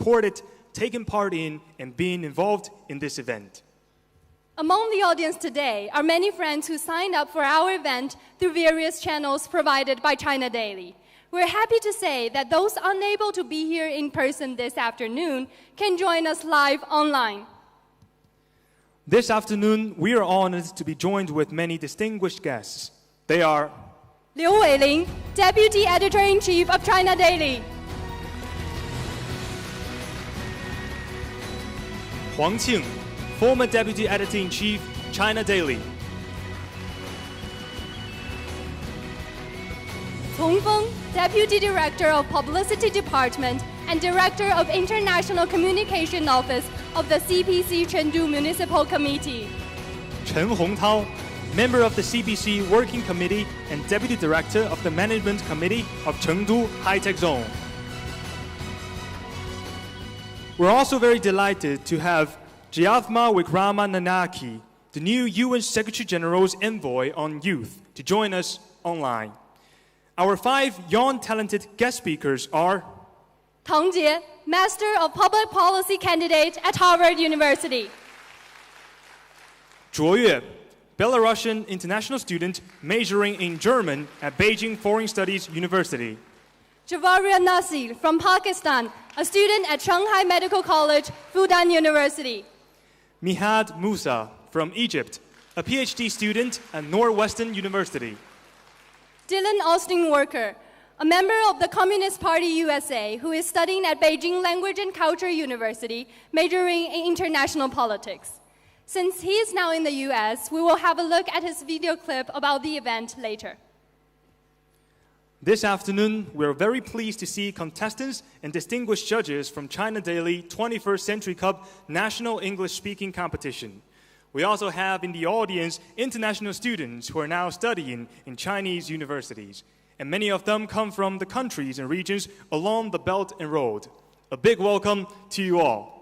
supported, taken part in, and been involved in this event. Among the audience today are many friends who signed up for our event through various channels provided by China Daily. We're happy to say that those unable to be here in person this afternoon can join us live online. This afternoon, we are honored to be joined with many distinguished guests. They are Liu Weiling, Deputy Editor-in-Chief of China Daily. Huang Qing, former Deputy Editor-in-Chief, China Daily. Cong Feng, Deputy Director of Publicity Department and Director of International Communication Office of the CPC Chengdu Municipal Committee. Chen Hongtao, member of the CPC Working Committee and Deputy Director of the Management Committee of Chengdu High-Tech Zone. We're also very delighted to have Giacomo Wickramanayake, the new UN Secretary General's envoy on youth, to join us online. Our 5 young talented guest speakers are Tang Jie, Master of Public Policy candidate at Harvard University. Zhuo Yue, Belarusian international student majoring in German at Beijing Foreign Studies University. Javaria Nasir from Pakistan, a student at Shanghai Medical College, Fudan University. Mihad Musa from Egypt, a PhD student at Northwestern University. Dylan Austin Worker, a member of the Communist Party USA who is studying at Beijing Language and Culture University, majoring in international politics. Since he is now in the US, we will have a look at his video clip about the event later. This afternoon, we're very pleased to see contestants and distinguished judges from China Daily 21st Century Cup National English Speaking Competition. We also have in the audience international students who are now studying in Chinese universities, and many of them come from the countries and regions along the Belt and Road. A big welcome to you all.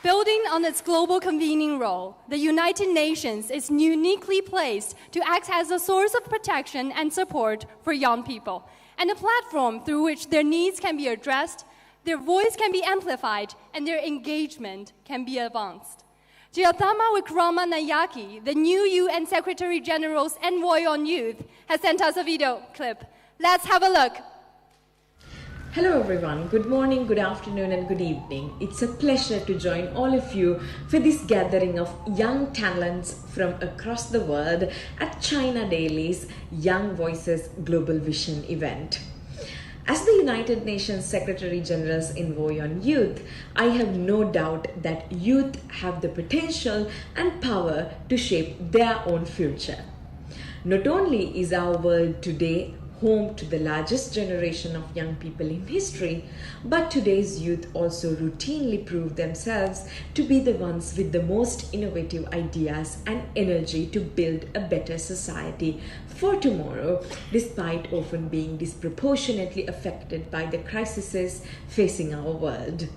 Building on its global convening role, the United Nations is uniquely placed to act as a source of protection and support for young people, and a platform through which their needs can be addressed, their voice can be amplified, and their engagement can be advanced. Giacomo Wickramanayake, the new UN Secretary General's envoy on youth, has sent us a video clip. Let's have a look. Hello everyone, good morning, good afternoon and good evening. It's a pleasure to join all of you for this gathering of young talents from across the world at China Daily's Young Voices Global Vision event. As the United Nations Secretary General's envoy on youth, I have no doubt that youth have the potential and power to shape their own future. Not only is our world today home to the largest generation of young people in history, but today's youth also routinely prove themselves to be the ones with the most innovative ideas and energy to build a better society for tomorrow, despite often being disproportionately affected by the crises facing our world.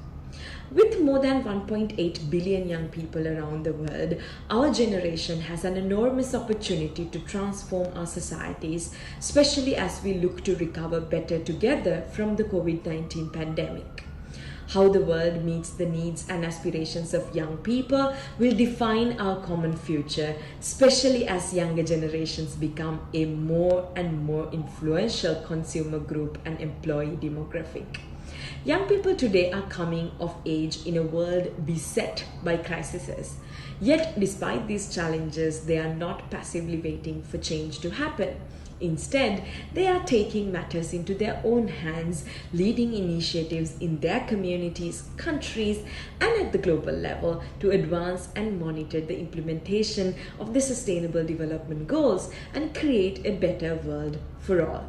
With more than 1.8 billion young people around the world, our generation has an enormous opportunity to transform our societies, especially as we look to recover better together from the COVID-19 pandemic. How the world meets the needs and aspirations of young people will define our common future, especially as younger generations become a more and more influential consumer group and employee demographic. Young people today are coming of age in a world beset by crises. Yet, despite these challenges, they are not passively waiting for change to happen. Instead, they are taking matters into their own hands, leading initiatives in their communities, countries, and at the global level to advance and monitor the implementation of the Sustainable Development Goals and create a better world for all.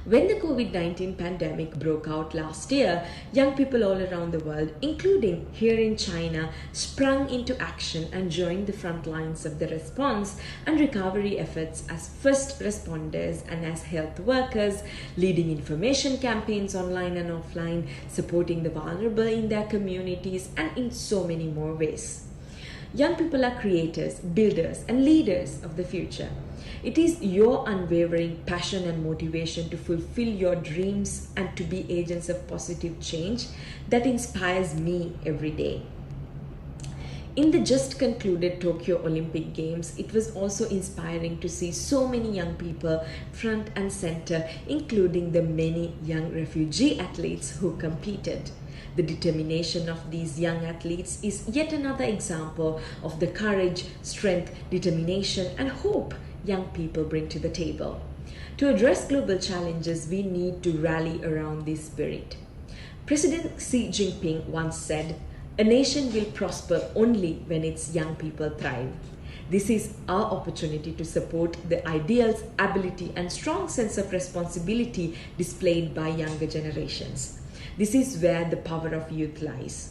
When the COVID-19 pandemic broke out last year, young people all around the world, including here in China, sprung into action and joined the front lines of the response and recovery efforts as first responders and as health workers, leading information campaigns online and offline, supporting the vulnerable in their communities, and in so many more ways. Young people are creators, builders, and leaders of the future. It is your unwavering passion and motivation to fulfill your dreams and to be agents of positive change that inspires me every day. In the just concluded Tokyo Olympic Games, it was also inspiring to see so many young people front and center, including the many young refugee athletes who competed. The determination of these young athletes is yet another example of the courage, strength, determination, and hope young people bring to the table. To address global challenges, we need to rally around this spirit. President Xi Jinping once said, "A nation will prosper only when its young people thrive." This is our opportunity to support the ideals, ability, and strong sense of responsibility displayed by younger generations. This is where the power of youth lies.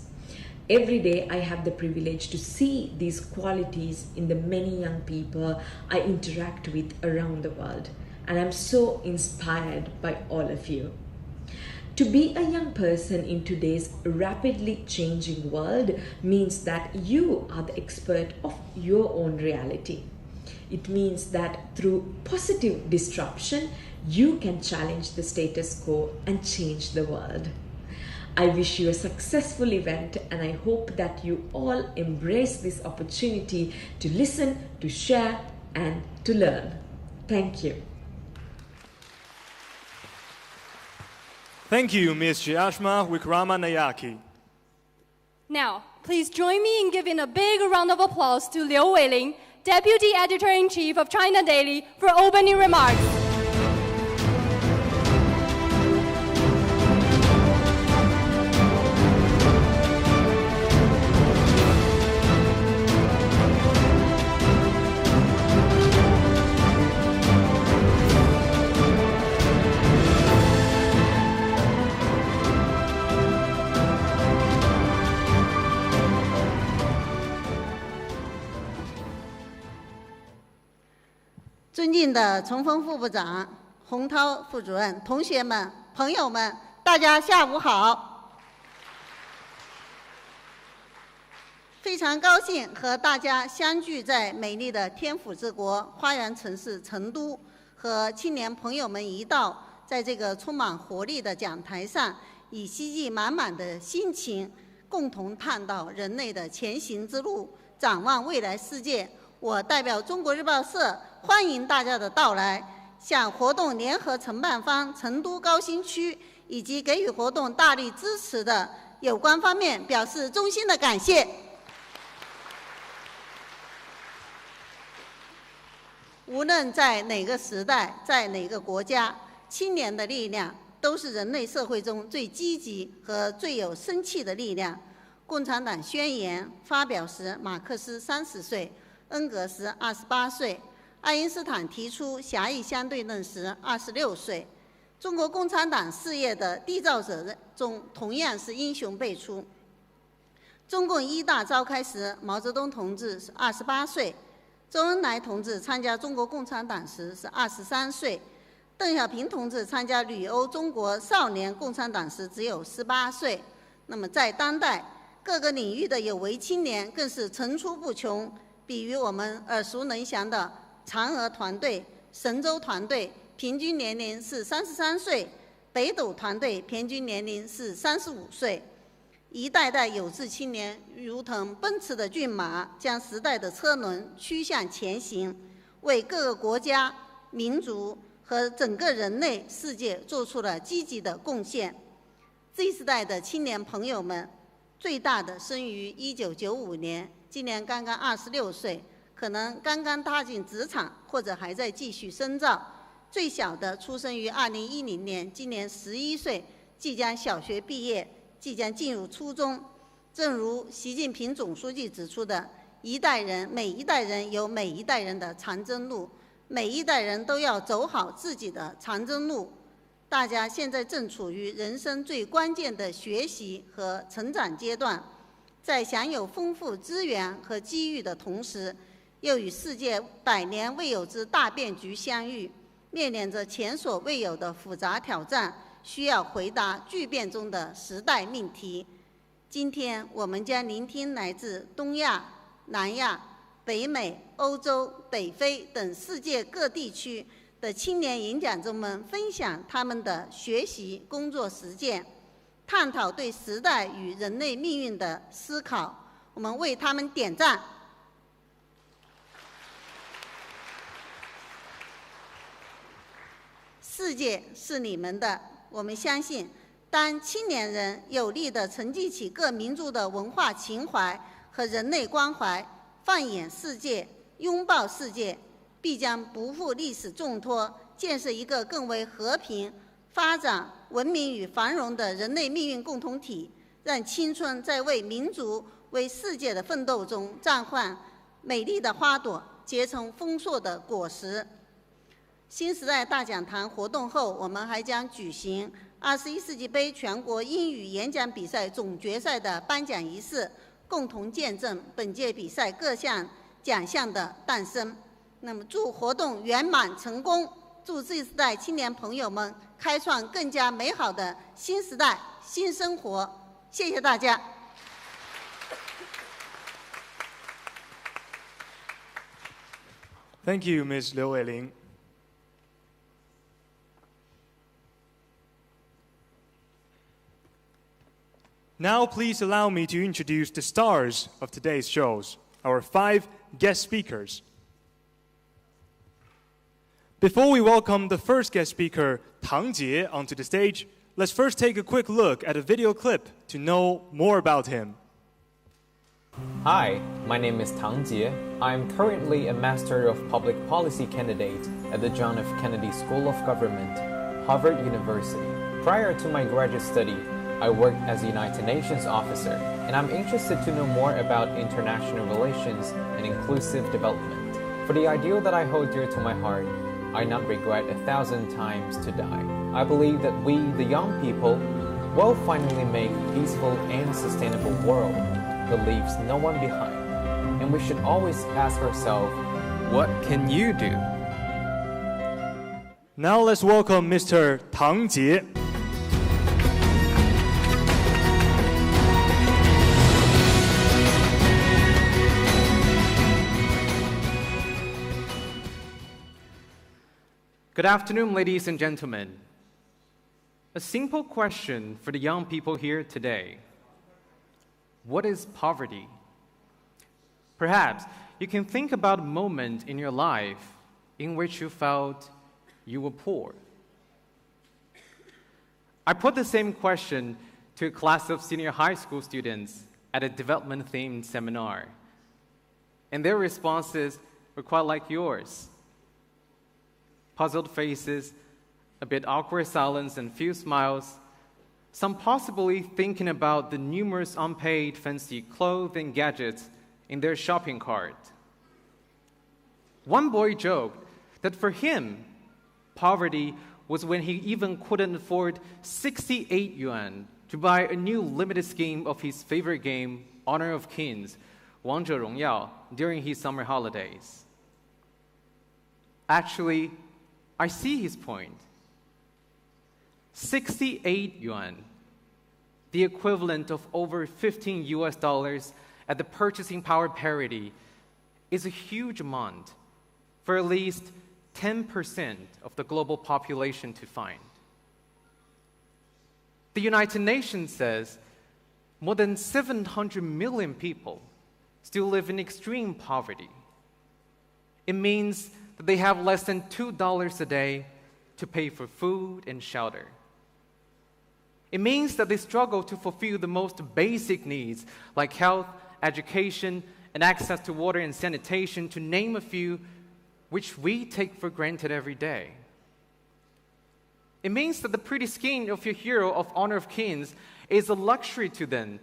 Every day I have the privilege to see these qualities in the many young people I interact with around the world, and I'm so inspired by all of you. To be a young person in today's rapidly changing world means that you are the expert of your own reality. It means that through positive disruption, you can challenge the status quo and change the world. I wish you a successful event, and I hope that you all embrace this opportunity to listen, to share, and to learn. Thank you. Thank you, Ms. Jayashma Wickramanayake. Now, please join me in giving a big round of applause to Liu Weiling, Deputy Editor-in-Chief of China Daily, for opening remarks.尊敬的崇峰副部长、洪涛副主任、同学们、朋友们，大家下午好！非常高兴和大家相聚在美丽的天府之国、花园城市成都，和青年朋友们一道，在这个充满活力的讲台上，以希冀满满的心情，共同探讨人类的前行之路，展望未来世界。我代表中国日报社欢迎大家的到来，向活动联合承办方成都高新区以及给予活动大力支持的有关方面表示衷心的感谢。无论在哪个时代，在哪个国家，青年的力量都是人类社会中最积极和最有生气的力量。共产党宣言发表时，马克思30岁。恩格斯28岁，爱因斯坦提出狭义相对论时26岁。中国共产党事业的缔造者中，同样是英雄辈出。中共一大召开时，毛泽东同志是28岁，周恩来同志参加中国共产党时是23岁，邓小平同志参加旅欧中国少年共产党时只有18岁。那么在当代，各个领域的有为青年更是层出不穷。比如我们耳熟能详的嫦娥团队、神舟团队，平均年龄是33岁；北斗团队平均年龄是35岁。一代代有志青年如同奔驰的骏马，将时代的车轮驱向前行，为各个国家、民族和整个人类世界做出了积极的贡献。Z世代的青年朋友们，最大的生于1995年。今年刚刚26岁，可能刚刚踏进职场，或者还在继续深造。最小的出生于2010年，今年11岁，即将小学毕业，即将进入初中。正如习近平总书记指出的，一代人，每一代人有每一代人的长征路，每一代人都要走好自己的长征路。大家现在正处于人生最关键的学习和成长阶段。在享有丰富资源和机遇的同时，又与世界100年未有之大变局相遇，面临着前所未有的复杂挑战，需要回答巨变中的时代命题。今天我们将聆听来自东亚、南亚、北美、欧洲、北非等世界各地区的青年演讲者们分享他们的学习、工作实践，探讨对时代与人类命运的思考。我们为他们点赞。世界是你们的，我们相信，当青年人有力地承继起各民族的文化情怀和人类关怀，放眼世界，拥抱世界，必将不负历史重托，建设一个更为和平、发展、文明与繁荣的人类命运共同体，让青春在为民族、为世界的奋斗中绽放美丽的花朵，结成丰硕的果实。新时代大讲堂活动后，我们还将举行21世纪杯全国英语演讲比赛总决赛的颁奖仪式，共同见证本届比赛各项奖项的诞生。那么，祝活动圆满成功，祝这一时代青年朋友们开创更加美好的新时代、新生活。谢谢大家。Thank you, Ms. Liu Weiling. Now, please allow me to introduce the stars of today's shows, our 5 guest speakers. Before we welcome the first guest speaker, Tang Jie, onto the stage, let's first take a quick look at a video clip to know more about him. Hi, my name is Tang Jie. I'm currently a Master of Public Policy candidate at the John F. Kennedy School of Government, Harvard University. Prior to my graduate study, I worked as a United Nations officer, and I'm interested to know more about international relations and inclusive development. For the ideal that I hold dear to my heart, I not regret 1,000 times to die. I believe that we, the young people, will finally make a peaceful and sustainable world that leaves no one behind. And we should always ask ourselves, what can you do? Now let's welcome Mr. Tang Jie. Good afternoon, ladies and gentlemen. A simple question for the young people here today. What is poverty? Perhaps you can think about a moment in your life in which you felt you were poor. I put the same question to a class of senior high school students at a development-themed seminar, and their responses were quite like yours. Puzzled faces, a bit awkward silence, and few smiles, some possibly thinking about the numerous unpaid fancy clothes and gadgets in their shopping cart. One boy joked that for him, poverty was when he even couldn't afford 68 yuan to buy a new limited scheme of his favorite game, Honor of Kings, 王者荣耀, during his summer holidays. Actually, I see his point. 68 yuan, the equivalent of over $15 at the purchasing power parity, is a huge amount for at least 10% of the global population to find. The United Nations says more than 700 million people still live in extreme poverty. It means that they have less than $2 a day to pay for food and shelter. It means that they struggle to fulfill the most basic needs like health, education, and access to water and sanitation, to name a few, which we take for granted every day. It means that the pretty skin of your hero of Honor of Kings is a luxury to them,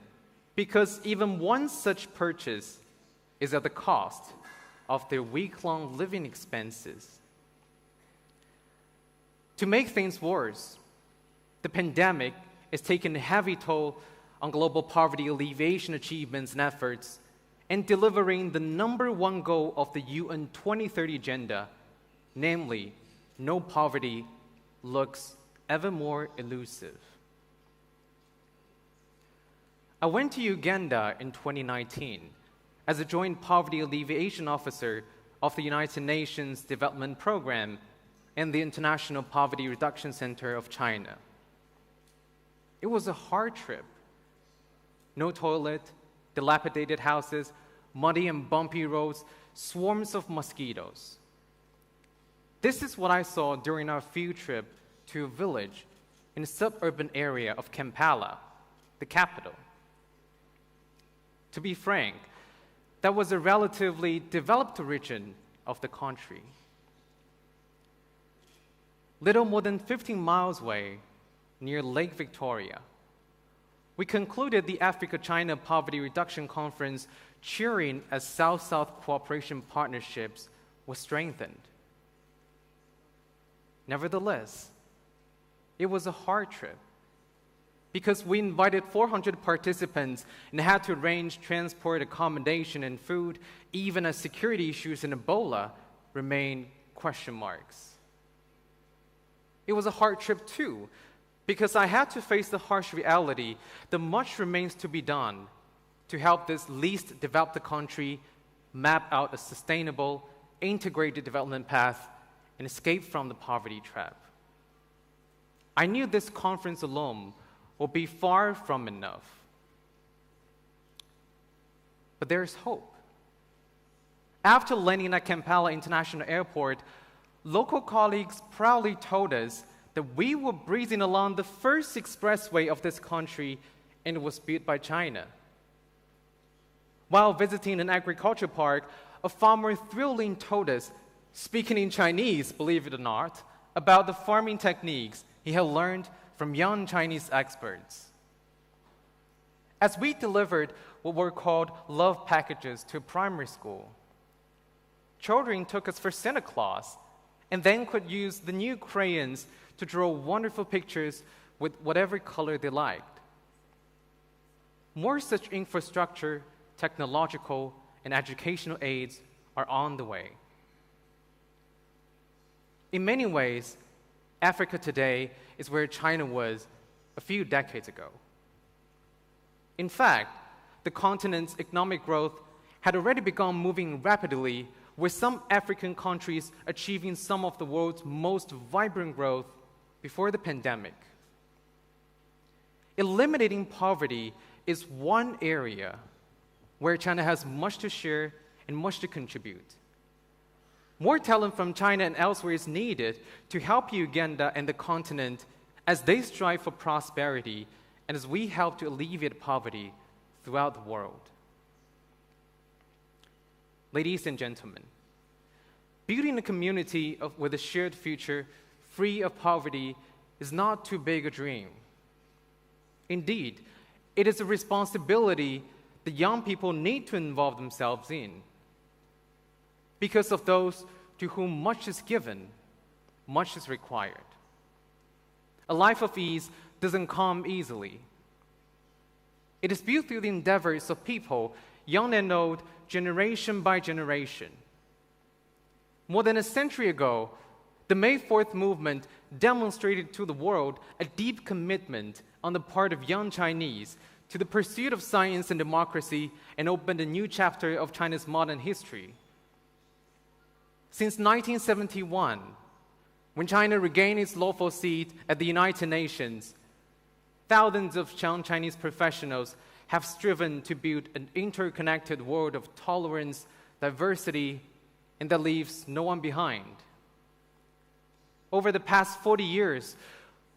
because even one such purchase is at the cost of their week-long living expenses. To make things worse, the pandemic is taking a heavy toll on global poverty alleviation achievements and efforts, and delivering the #1 goal of the UN 2030 agenda, namely, no poverty, looks ever more elusive. I went to Uganda in 2019 as a joint poverty alleviation officer of the United Nations Development Program and the International Poverty Reduction Center of China. It was a hard trip. No toilet, dilapidated houses, muddy and bumpy roads, swarms of mosquitoes. This is what I saw during our field trip to a village in the suburban area of Kampala, the capital. To be frank, that was a relatively developed region of the country. Little more than 15 miles away, near Lake Victoria, we concluded the Africa-China Poverty Reduction Conference cheering as South-South cooperation partnerships were strengthened. Nevertheless, it was a hard trip because we invited 400 participants and had to arrange transport, accommodation, and food, even as security issues in Ebola remain question marks. It was a hard trip too, because I had to face the harsh reality that much remains to be done to help this least developed country map out a sustainable, integrated development path and escape from the poverty trap. I knew this conference alone would be far from enough. But there is hope. After landing at Kampala International Airport, local colleagues proudly told us that we were breezing along the first expressway of this country and it was built by China. While visiting an agriculture park, a farmer thrillingly told us, speaking in Chinese, believe it or not, about the farming techniques he had learned from young Chinese experts. As we delivered what were called love packages to primary school, children took us for Santa Claus and then could use the new crayons to draw wonderful pictures with whatever color they liked. More such infrastructure, technological, and educational aids are on the way. In many ways, Africa today is where China was a few decades ago. In fact, the continent's economic growth had already begun moving rapidly, with some African countries achieving some of the world's most vibrant growth before the pandemic. Eliminating poverty is one area where China has much to share and much to contribute. More talent from China and elsewhere is needed to help Uganda and the continent as they strive for prosperity and as we help to alleviate poverty throughout the world. Ladies and gentlemen, building a community with a shared future free of poverty is not too big a dream. Indeed, it is a responsibility that young people need to involve themselves in. Because of those to whom much is given, much is required. A life of ease doesn't come easily. It is built through the endeavors of people, young and old, generation by generation. More than a century ago, the May 4th movement demonstrated to the world a deep commitment on the part of young Chinese to the pursuit of science and democracy and opened a new chapter of China's modern history. Since 1971, when China regained its lawful seat at the United Nations, thousands of young Chinese professionals have striven to build an interconnected world of tolerance, diversity, and that leaves no one behind. Over the past 40 years,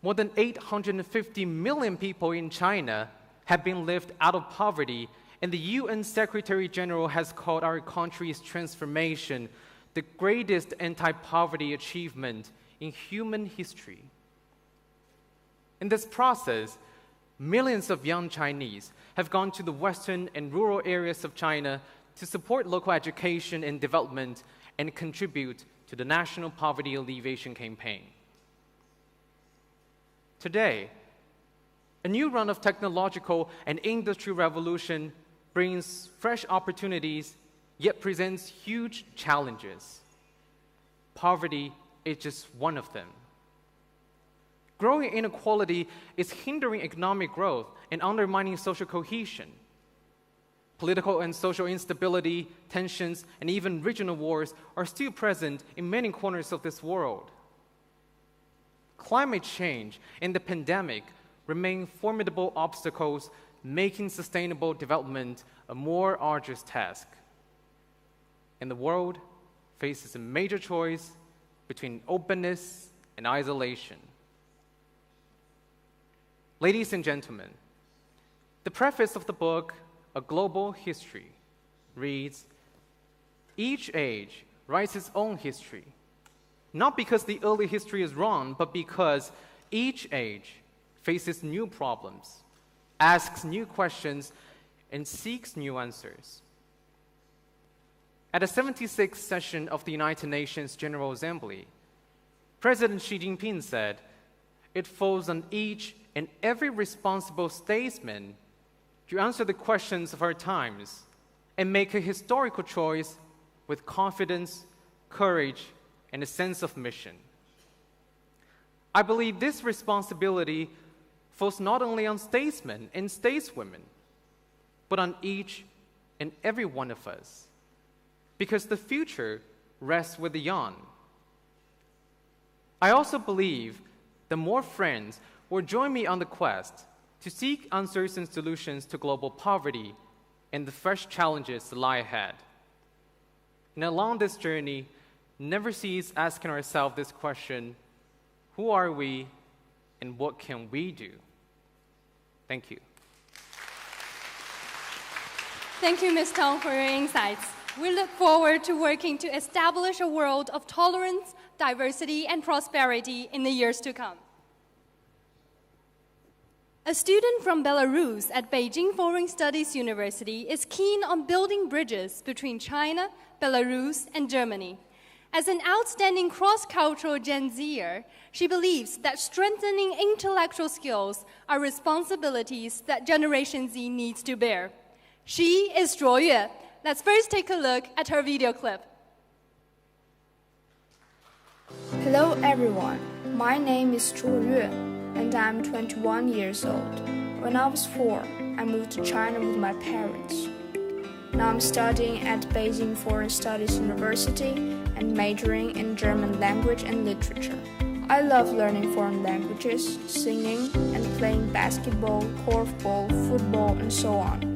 more than 850 million people in China have been lifted out of poverty, and the UN Secretary General has called our country's transformation the greatest anti-poverty achievement in human history. In this process, millions of young Chinese have gone to the western and rural areas of China to support local education and development and contribute to the National Poverty Alleviation Campaign. Today, a new run of technological and industrial revolution brings fresh opportunities, yet presents huge challenges. Poverty is just one of them. Growing inequality is hindering economic growth and undermining social cohesion. Political and social instability, tensions, and even regional wars are still present in many corners of this world. Climate change and the pandemic remain formidable obstacles, making sustainable development a more arduous task. And the world faces a major choice between openness and isolation. Ladies and gentlemen, the preface of the book, A Global History, reads, "Each age writes its own history, not because the early history is wrong, but because each age faces new problems, asks new questions, and seeks new answers." At the 76th session of the United Nations General Assembly, President Xi Jinping said, "It falls on each and every responsible statesman to answer the questions of our times and make a historical choice with confidence, courage, and a sense of mission." I believe this responsibility falls not only on statesmen and stateswomen, but on each and every one of us, because the future rests with the young. I also believe that more friends will join me on the quest to seek answers and solutions to global poverty and the fresh challenges that lie ahead. And along this journey, never cease asking ourselves this question: who are we and what can we do? Thank you. Thank you, Ms. Tong, for your insights. We look forward to working to establish a world of tolerance, diversity, and prosperity in the years to come. A student from Belarus at Beijing Foreign Studies University is keen on building bridges between China, Belarus, and Germany. As an outstanding cross-cultural Gen Zer, she believes that strengthening intellectual skills are responsibilities that Generation Z needs to bear. She is Zhuo Yue. Let's first take a look at her video clip. Hello everyone, my name is Zhuo Yue and I'm 21 years old. When I was 4, I moved to China with my parents. Now I'm studying at Beijing Foreign Studies University and majoring in German language and literature. I love learning foreign languages, singing, and playing basketball, korfball, football, and so on.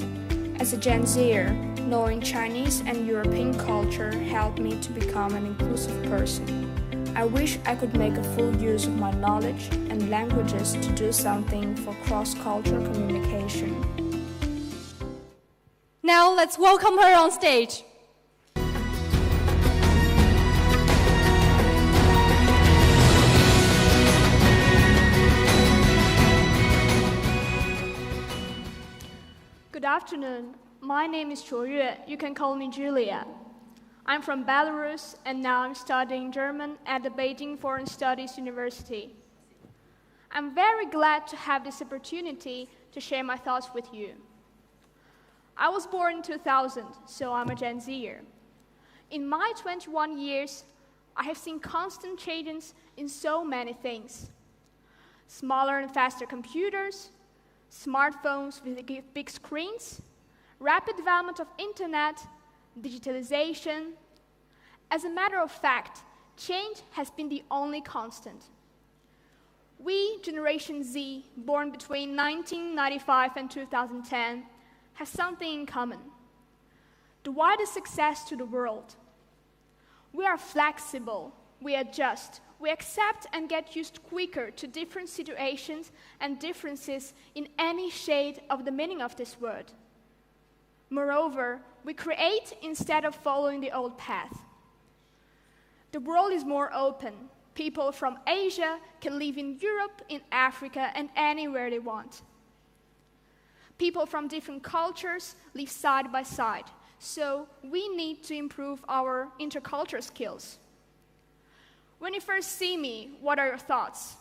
As a Gen Zer, knowing Chinese and European culture helped me to become an inclusive person. I wish I could make a full use of my knowledge and languages to do something for cross-cultural communication. Now let's welcome her on stage. Good afternoon. My name is Zhuo Yue. You can call me Julia. I'm from Belarus, and now I'm studying German at the Beijing Foreign Studies University. I'm very glad to have this opportunity to share my thoughts with you. I was born in 2000, so I'm a Gen Zer. In my 21 years, I have seen constant changes in so many things. Smaller and faster computers, smartphones with big screens, rapid development of internet, digitalization. As a matter of fact, change has been the only constant. We, Generation Z, born between 1995 and 2010, have something in common: the widest success to the world. We are flexible, we adjust, we accept and get used quicker to different situations and differences in any shade of the meaning of this word. Moreover, we create instead of following the old path. The world is more open. People from Asia can live in Europe, in Africa, and anywhere they want. People from different cultures live side by side, so we need to improve our intercultural skills. When you first see me, what are your thoughts?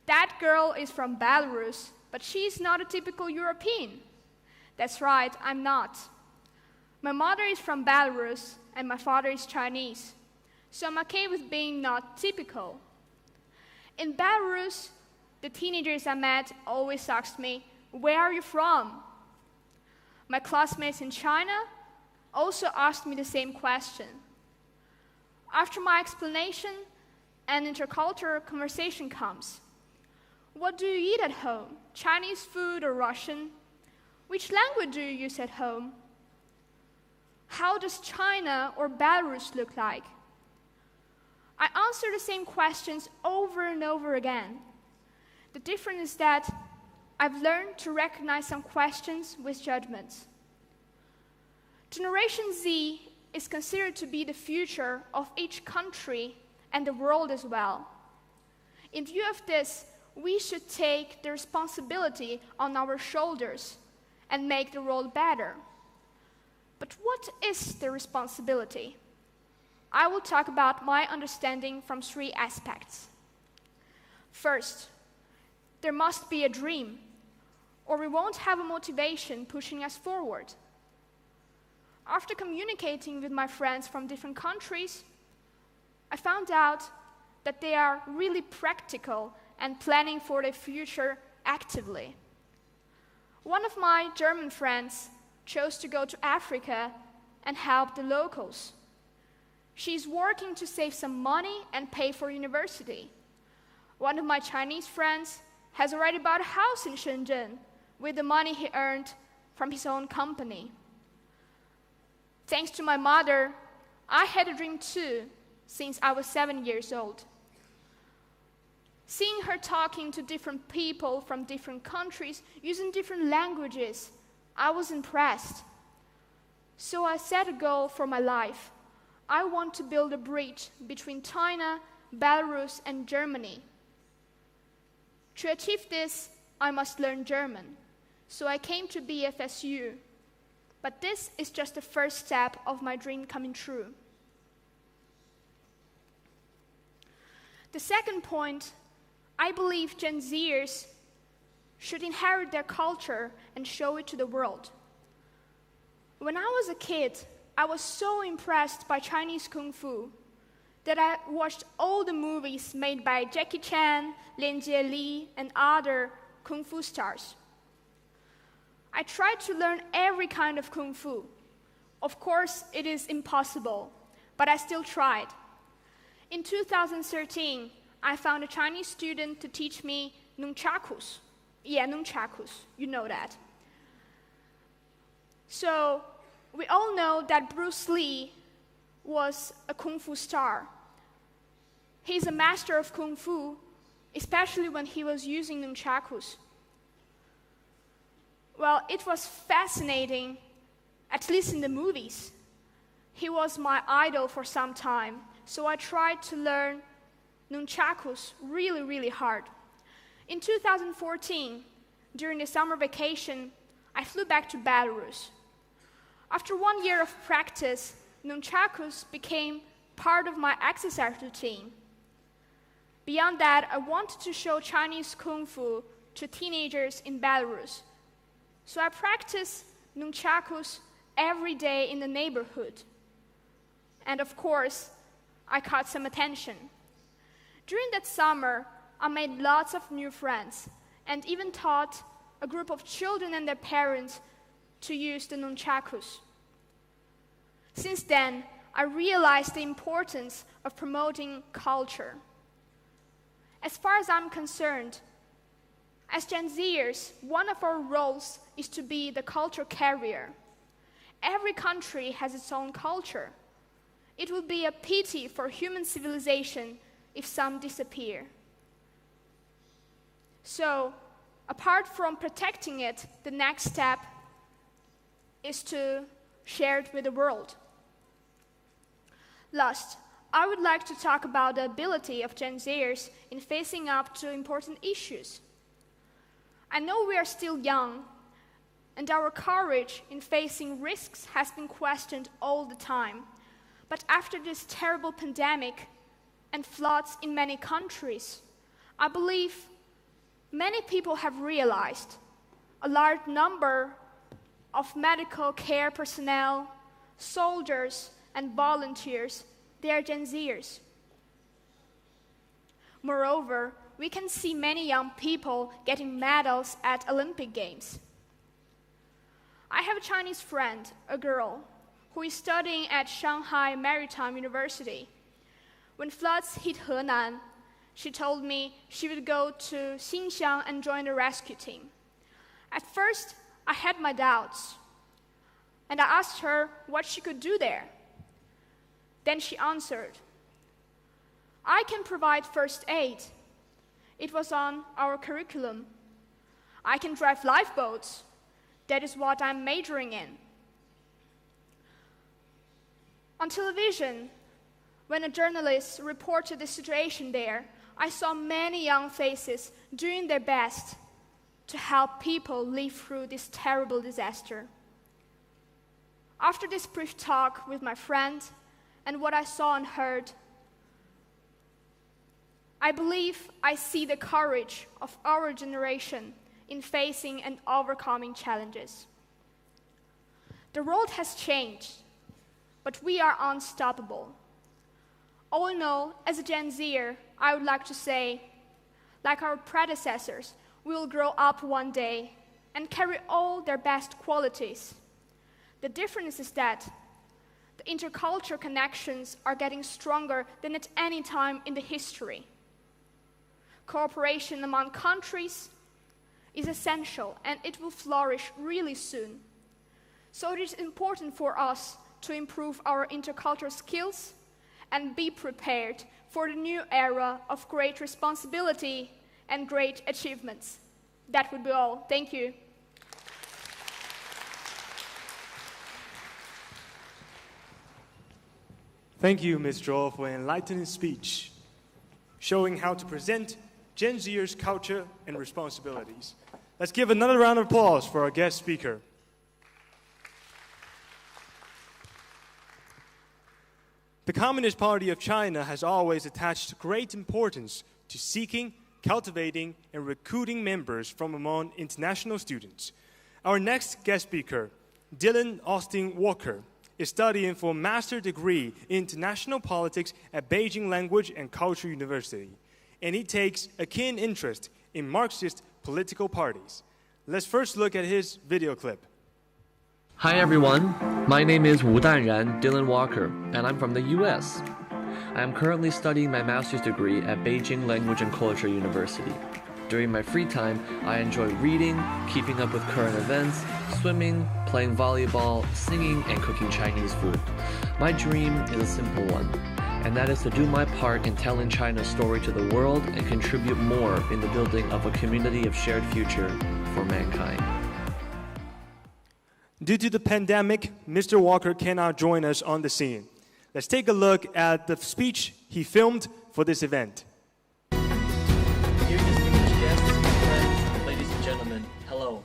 That girl is from Belarus, but she's not a typical European. That's right, I'm not. My mother is from Belarus, and my father is Chinese, so I'm okay with being not typical. In Belarus, the teenagers I met always asked me, "Where are you from?" my classmates in China also asked me the same question. After my explanation, an intercultural conversation comes. What do you eat at home? Chinese food or Russian? Which language do you use at home? How does China or Belarus look like? I answer the same questions over and over again. The difference is that I've learned to recognize some questions with judgments. Generation Z is considered to be the future of each country and the world as well. In view of this, we should take the responsibility on our shoulders and make the world better. But what is the responsibility? I will talk about my understanding from 3 aspects. First, there must be a dream, or we won't have a motivation pushing us forward. After communicating with my friends from different countries, I found out that they are really practical and planning for their future actively. One of my German friends chose to go to Africa and help the locals. She's working to save some money and pay for university. One of my Chinese friends has already bought a house in Shenzhen with the money he earned from his own company. Thanks to my mother, I had a dream too since I was 7 years old. Seeing her talking to different people from different countries using different languages, I was impressed. So I set a goal for my life. I want to build a bridge between China, Belarus, and Germany. To achieve this, I must learn German. So I came to BFSU. But this is just the first step of my dream coming true. The second point, I believe Gen Zers should inherit their culture and show it to the world. When I was a kid, I was so impressed by Chinese Kung Fu that I watched all the movies made by Jackie Chan, Lin Jie, and other Kung Fu stars. I tried to learn every kind of Kung Fu. Of course, it is impossible, but I still tried. In 2013, I found a Chinese student to teach me nunchakus. Yeah, nunchakus, you know that. So, we all know that Bruce Lee was a Kung Fu star. He's a master of Kung Fu, especially when he was using nunchakus. Well, it was fascinating, at least in the movies. He was my idol for some time, so I tried to learn nunchakus really hard. In 2014, during the summer vacation, I flew back to Belarus. After 1 year of practice, nunchakus became part of my exercise routine. Beyond that, I wanted to show Chinese Kung Fu to teenagers in Belarus. So I practiced nunchakus every day in the neighborhood. And of course, I caught some attention. During that summer, I made lots of new friends and even taught a group of children and their parents to use the nunchakus. Since then, I realized the importance of promoting culture. As far as I'm concerned, as Gen Zers, one of our roles is to be the culture carrier. Every country has its own culture. It would be a pity for human civilization if some disappear. So, apart from protecting it, the next step is to share it with the world. Last, I would like to talk about the ability of Gen Zers in facing up to important issues. I know we are still young, and our courage in facing risks has been questioned all the time. But after this terrible pandemic and floods in many countries, I believe many people have realized a large number of medical care personnel, soldiers, and volunteers, they are Gen Zers. Moreover, we can see many young people getting medals at Olympic Games. I have a Chinese friend, a girl, who is studying at Shanghai Maritime University. When floods hit Henan, she told me she would go to Xinjiang and join the rescue team. At first, I had my doubts, and I asked her what she could do there. Then she answered, "I can provide first aid. It was on our curriculum. I can drive lifeboats. That is what I'm majoring in." On television, when a journalist reported the situation there, I saw many young faces doing their best to help people live through this terrible disaster. After this brief talk with my friend and what I saw and heard, I believe I see the courage of our generation in facing and overcoming challenges. The world has changed, but we are unstoppable. All in all, as a Gen Zer, I would like to say, like our predecessors, we will grow up one day and carry all their best qualities. The difference is that the intercultural connections are getting stronger than at any time in the history. Cooperation among countries is essential, and it will flourish really soon. So it is important for us to improve our intercultural skills and be prepared for the new era of great responsibility and great achievements. That would be all. Thank you. Thank you, Ms. Zhou, for an enlightening speech, showing how to present Gen Zers' culture and responsibilities. Let's give another round of applause for our guest speaker. The Communist Party of China has always attached great importance to seeking, cultivating, and recruiting members from among international students. Our next guest speaker, Dylan Austin Walker, is studying for a master's degree in international politics at Beijing Language and Culture University, and he takes a keen interest in Marxist political parties. Let's first look at his video clip. Hi everyone, my name is Wu Danran Dylan Walker, and I'm from the US. I am currently studying my master's degree at Beijing Language and Culture University. During my free time, I enjoy reading, keeping up with current events, swimming, playing volleyball, singing, and cooking Chinese food. My dream is a simple one, and that is to do my part in telling China's story to the world and contribute more in the building of a community of shared future for mankind. Due to the pandemic, Mr. Walker cannot join us on the scene. Let's take a look at the speech he filmed for this event. Dear distinguished guests, friends, ladies and gentlemen, hello.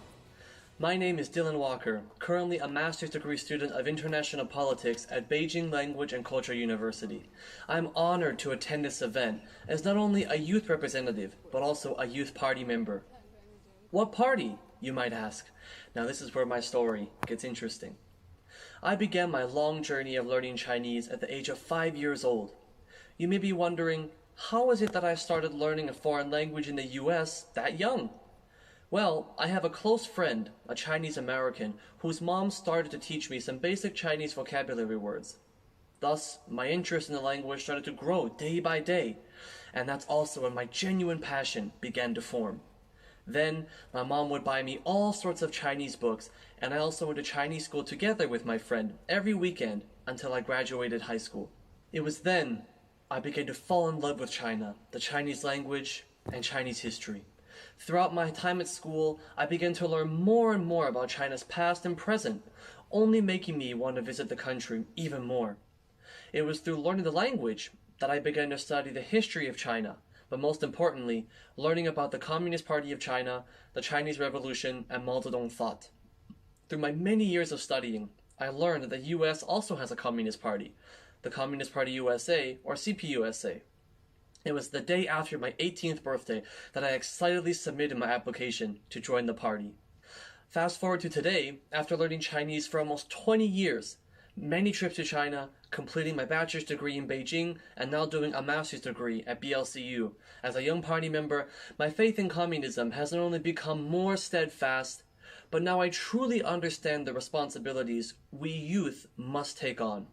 My name is Dylan Walker, currently a master's degree student of international politics at Beijing Language and Culture University. I'm honored to attend this event as not only a youth representative, but also a youth party member. What party, you might ask? Now this is where my story gets interesting. I began my long journey of learning Chinese at the age of 5 years old. You may be wondering, how is it that I started learning a foreign language in the US that young? Well, I have a close friend, a Chinese American, whose mom started to teach me some basic Chinese vocabulary words. Thus, my interest in the language started to grow day by day, and that's also when my genuine passion began to form. Then, my mom would buy me all sorts of Chinese books, and I also went to Chinese school together with my friend every weekend until I graduated high school. It was then I began to fall in love with China, the Chinese language, and Chinese history. Throughout my time at school, I began to learn more and more about China's past and present, only making me want to visit the country even more. It was through learning the language that I began to study the history of China, but most importantly, learning about the Communist Party of China, the Chinese Revolution, and Mao Zedong thought. Through my many years of studying, I learned that the US also has a Communist Party, the Communist Party USA, or CPUSA. It was the day after my 18th birthday that I excitedly submitted my application to join the party. Fast forward to today, after learning Chinese for almost 20 years, many trips to China, completing my bachelor's degree in Beijing, and now doing a master's degree at BLCU. As a young party member, my faith in communism has not only become more steadfast, but now I truly understand the responsibilities we youth must take on.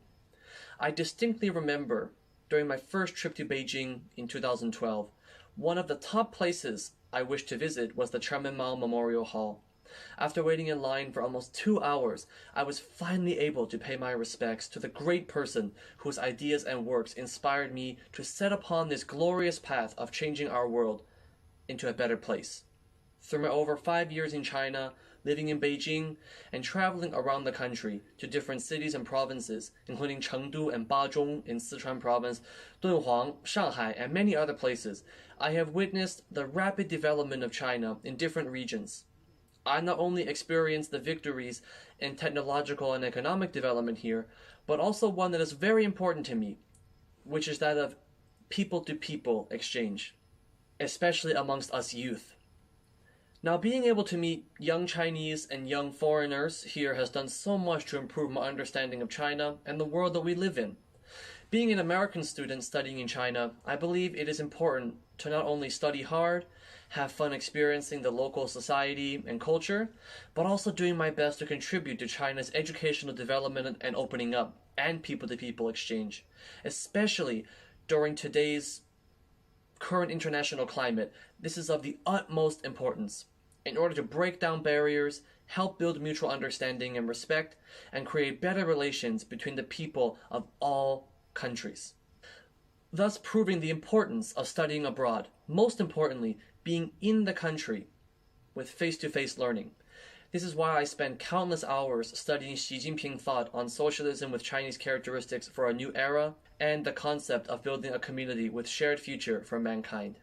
I distinctly remember during my first trip to Beijing in 2012, one of the top places I wished to visit was the Chairman Mao Memorial Hall. After waiting in line for almost 2 hours, I was finally able to pay my respects to the great person whose ideas and works inspired me to set upon this glorious path of changing our world into a better place. Through my over 5 years in China, living in Beijing, and traveling around the country to different cities and provinces, including Chengdu and Bazhong in Sichuan province, Dunhuang, Shanghai, and many other places, I have witnessed the rapid development of China in different regions. I not only experienced the victories in technological and economic development here, but also one that is very important to me, which is that of people-to-people exchange, especially amongst us youth. Now, being able to meet young Chinese and young foreigners here has done so much to improve my understanding of China and the world that we live in. Being an American student studying in China, I believe it is important to not only study hard, have fun experiencing the local society and culture, but also doing my best to contribute to China's educational development and opening up and people-to-people exchange, especially during today's current international climate. This is of the utmost importance in order to break down barriers, help build mutual understanding and respect, and create better relations between the people of all countries, thus proving the importance of studying abroad, most importantly, being in the country with face-to-face learning. This is why I spend countless hours studying Xi Jinping thought on socialism with Chinese characteristics for a new era and the concept of building a community with shared future for mankind.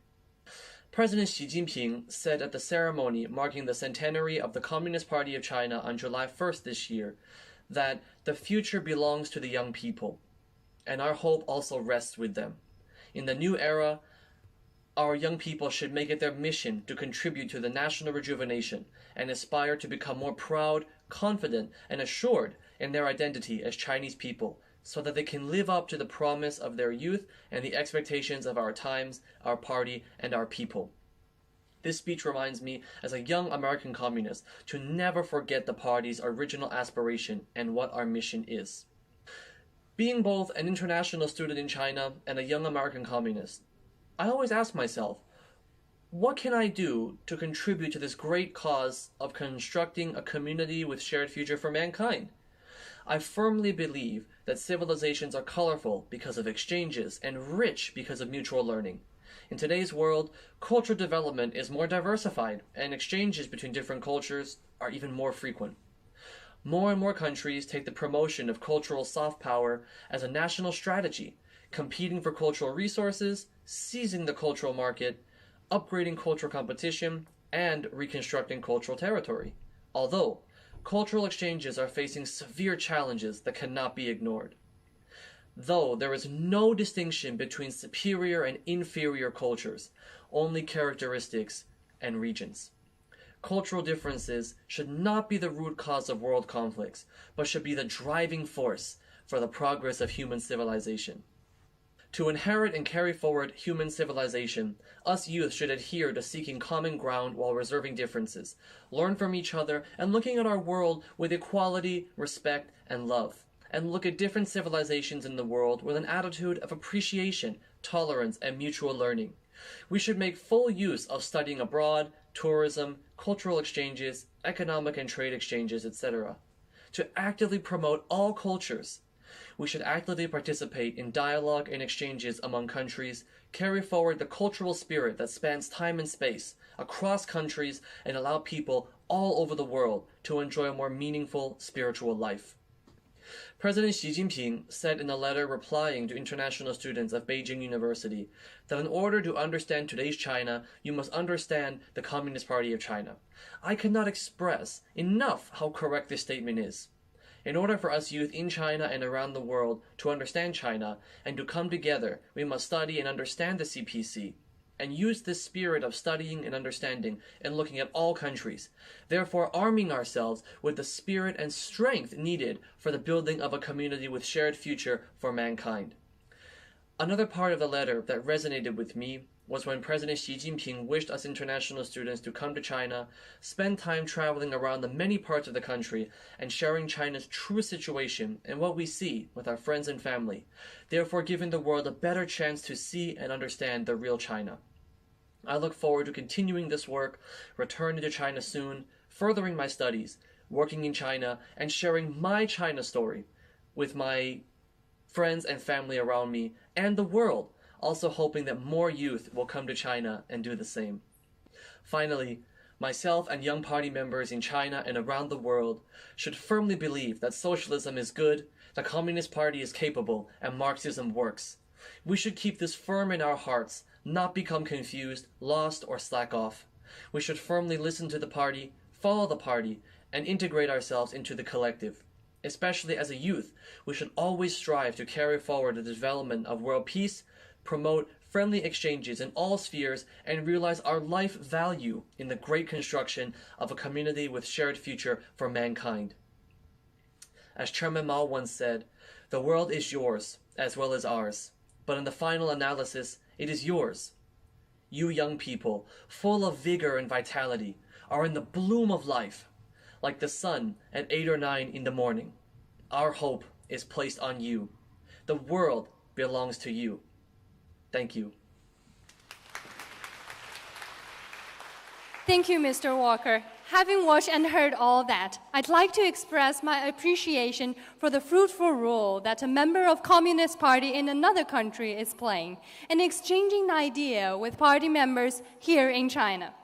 President Xi Jinping said at the ceremony marking the centenary of the Communist Party of China on July 1st this year that the future belongs to the young people, and our hope also rests with them. In the new era, our young people should make it their mission to contribute to the national rejuvenation and aspire to become more proud, confident, and assured in their identity as Chinese people, so that they can live up to the promise of their youth and the expectations of our times, our party, and our people. This speech reminds me, as a young American communist, to never forget the party's original aspiration and what our mission is. Being both an international student in China and a young American communist, I always ask myself, what can I do to contribute to this great cause of constructing a community with shared future for mankind? I firmly believe that civilizations are colorful because of exchanges and rich because of mutual learning. In today's world, cultural development is more diversified, and exchanges between different cultures are even more frequent. More and more countries take the promotion of cultural soft power as a national strategy, competing for cultural resources, seizing the cultural market, upgrading cultural competition, and reconstructing cultural territory. Although, cultural exchanges are facing severe challenges that cannot be ignored. Though there is no distinction between superior and inferior cultures, only characteristics and regions. Cultural differences should not be the root cause of world conflicts, but should be the driving force for the progress of human civilization. To inherit and carry forward human civilization, us youth should adhere to seeking common ground while reserving differences, learn from each other, and looking at our world with equality, respect, and love, and look at different civilizations in the world with an attitude of appreciation, tolerance, and mutual learning. We should make full use of studying abroad, tourism, cultural exchanges, economic and trade exchanges, etc., to actively promote all cultures. We should actively participate in dialogue and exchanges among countries, carry forward the cultural spirit that spans time and space, across countries, and allow people all over the world to enjoy a more meaningful spiritual life. President Xi Jinping said in a letter replying to international students of Beijing University that in order to understand today's China, you must understand the Communist Party of China. I cannot express enough how correct this statement is. In order for us youth in China and around the world to understand China and to come together, we must study and understand the CPC and use this spirit of studying and understanding and looking at all countries, therefore arming ourselves with the spirit and strength needed for the building of a community with shared future for mankind. Another part of the letter that resonated with me was when President Xi Jinping wished us international students to come to China, spend time traveling around the many parts of the country, and sharing China's true situation and what we see with our friends and family, therefore giving the world a better chance to see and understand the real China. I look forward to continuing this work, returning to China soon, furthering my studies, working in China, and sharing my China story with my friends and family around me and the world, also hoping that more youth will come to China and do the same. Finally, myself and young party members in China and around the world should firmly believe that socialism is good, the Communist Party is capable, and Marxism works. We should keep this firm in our hearts, not become confused, lost, or slack off. We should firmly listen to the party, follow the party, and integrate ourselves into the collective. Especially as a youth, we should always strive to carry forward the development of world peace, promote friendly exchanges in all spheres, and realize our life value in the great construction of a community with shared future for mankind. As Chairman Mao once said, "The world is yours as well as ours, but in the final analysis, it is yours." You young people, full of vigor and vitality, are in the bloom of life, like the sun at 8 or 9 in the morning. Our hope is placed on you. The world belongs to you. Thank you. Thank you, Mr. Walker. Having watched and heard all that, I'd like to express my appreciation for the fruitful role that a member of Communist Party in another country is playing in exchanging idea with party members here in China.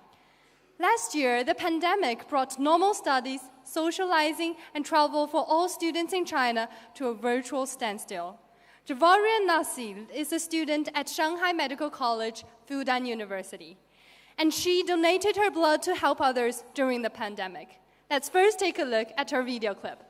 Last year, the pandemic brought normal studies, socializing, and travel for all students in China to a virtual standstill. Javaria Nasil is a student at Shanghai Medical College, Fudan University, and she donated her blood to help others during the pandemic. Let's first take a look at her video clip.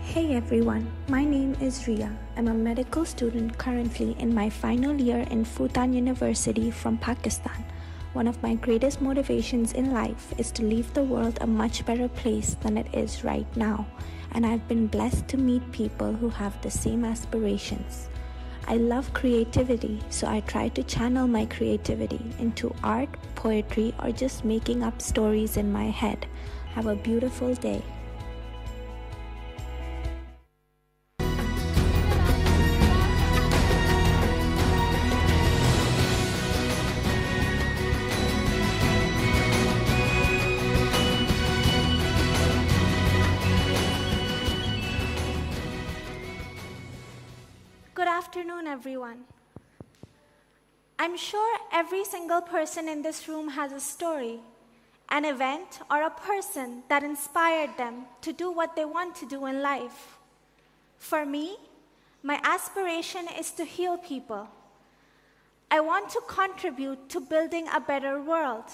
Hey everyone, my name is Ria. I'm a medical student currently in my final year in Fudan University from Pakistan. One of my greatest motivations in life is to leave the world a much better place than it is right now, and I've been blessed to meet people who have the same aspirations. I love creativity, so I try to channel my creativity into art, poetry, or just making up stories in my head. Have a beautiful day. Good afternoon, everyone. I'm sure every single person in this room has a story, an event, or a person that inspired them to do what they want to do in life. For me, my aspiration is to heal people. I want to contribute to building a better world,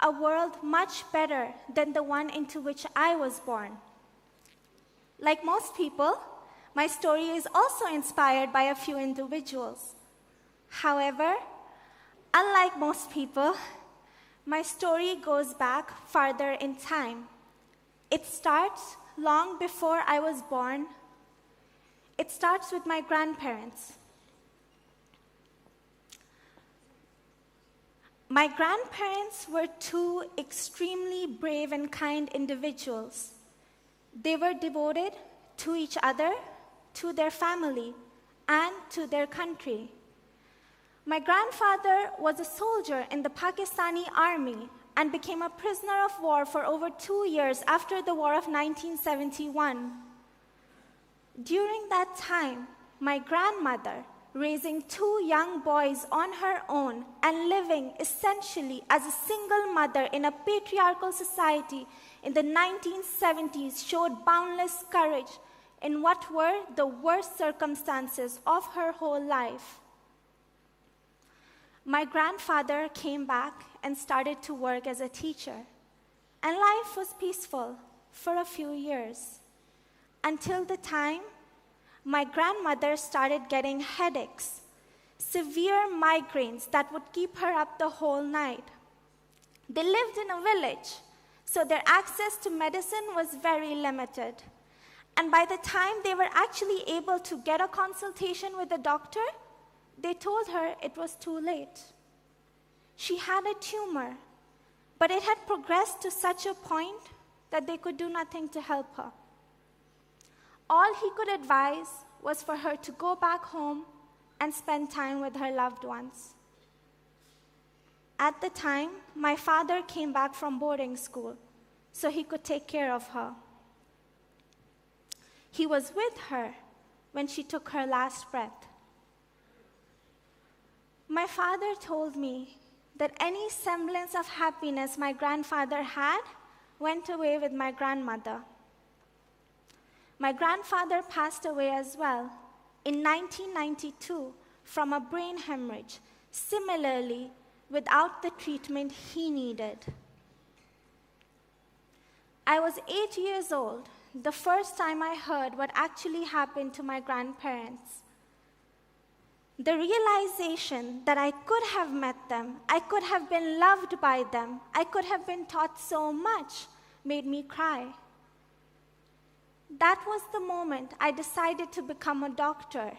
a world much better than the one into which I was born. Like most people, my story is also inspired by a few individuals. However, unlike most people, my story goes back farther in time. It starts long before I was born. It starts with my grandparents. My grandparents were two extremely brave and kind individuals. They were devoted to each other, to their family, and to their country. My grandfather was a soldier in the Pakistani army and became a prisoner of war for over 2 years after the war of 1971. During that time, my grandmother, raising 2 young boys on her own and living essentially as a single mother in a patriarchal society in the 1970s, showed boundless courage in what were the worst circumstances of her whole life. My grandfather came back and started to work as a teacher, and life was peaceful for a few years, until the time my grandmother started getting headaches, severe migraines that would keep her up the whole night. They lived in a village, so their access to medicine was very limited. And by the time they were actually able to get a consultation with a doctor, They told her it was too late. She had a tumor, but it had progressed to such a point that they could do nothing to help her. All he could advise was for her to go back home and spend time with her loved ones. At the time, my father came back from boarding school so he could take care of her. He was with her when she took her last breath. My father told me that any semblance of happiness my grandfather had went away with my grandmother. My grandfather passed away as well in 1992 from a brain hemorrhage, similarly without the treatment he needed. I was 8 years old the first time I heard what actually happened to my grandparents. The realization that I could have met them, I could have been loved by them, I could have been taught so much, made me cry. That was the moment I decided to become a doctor.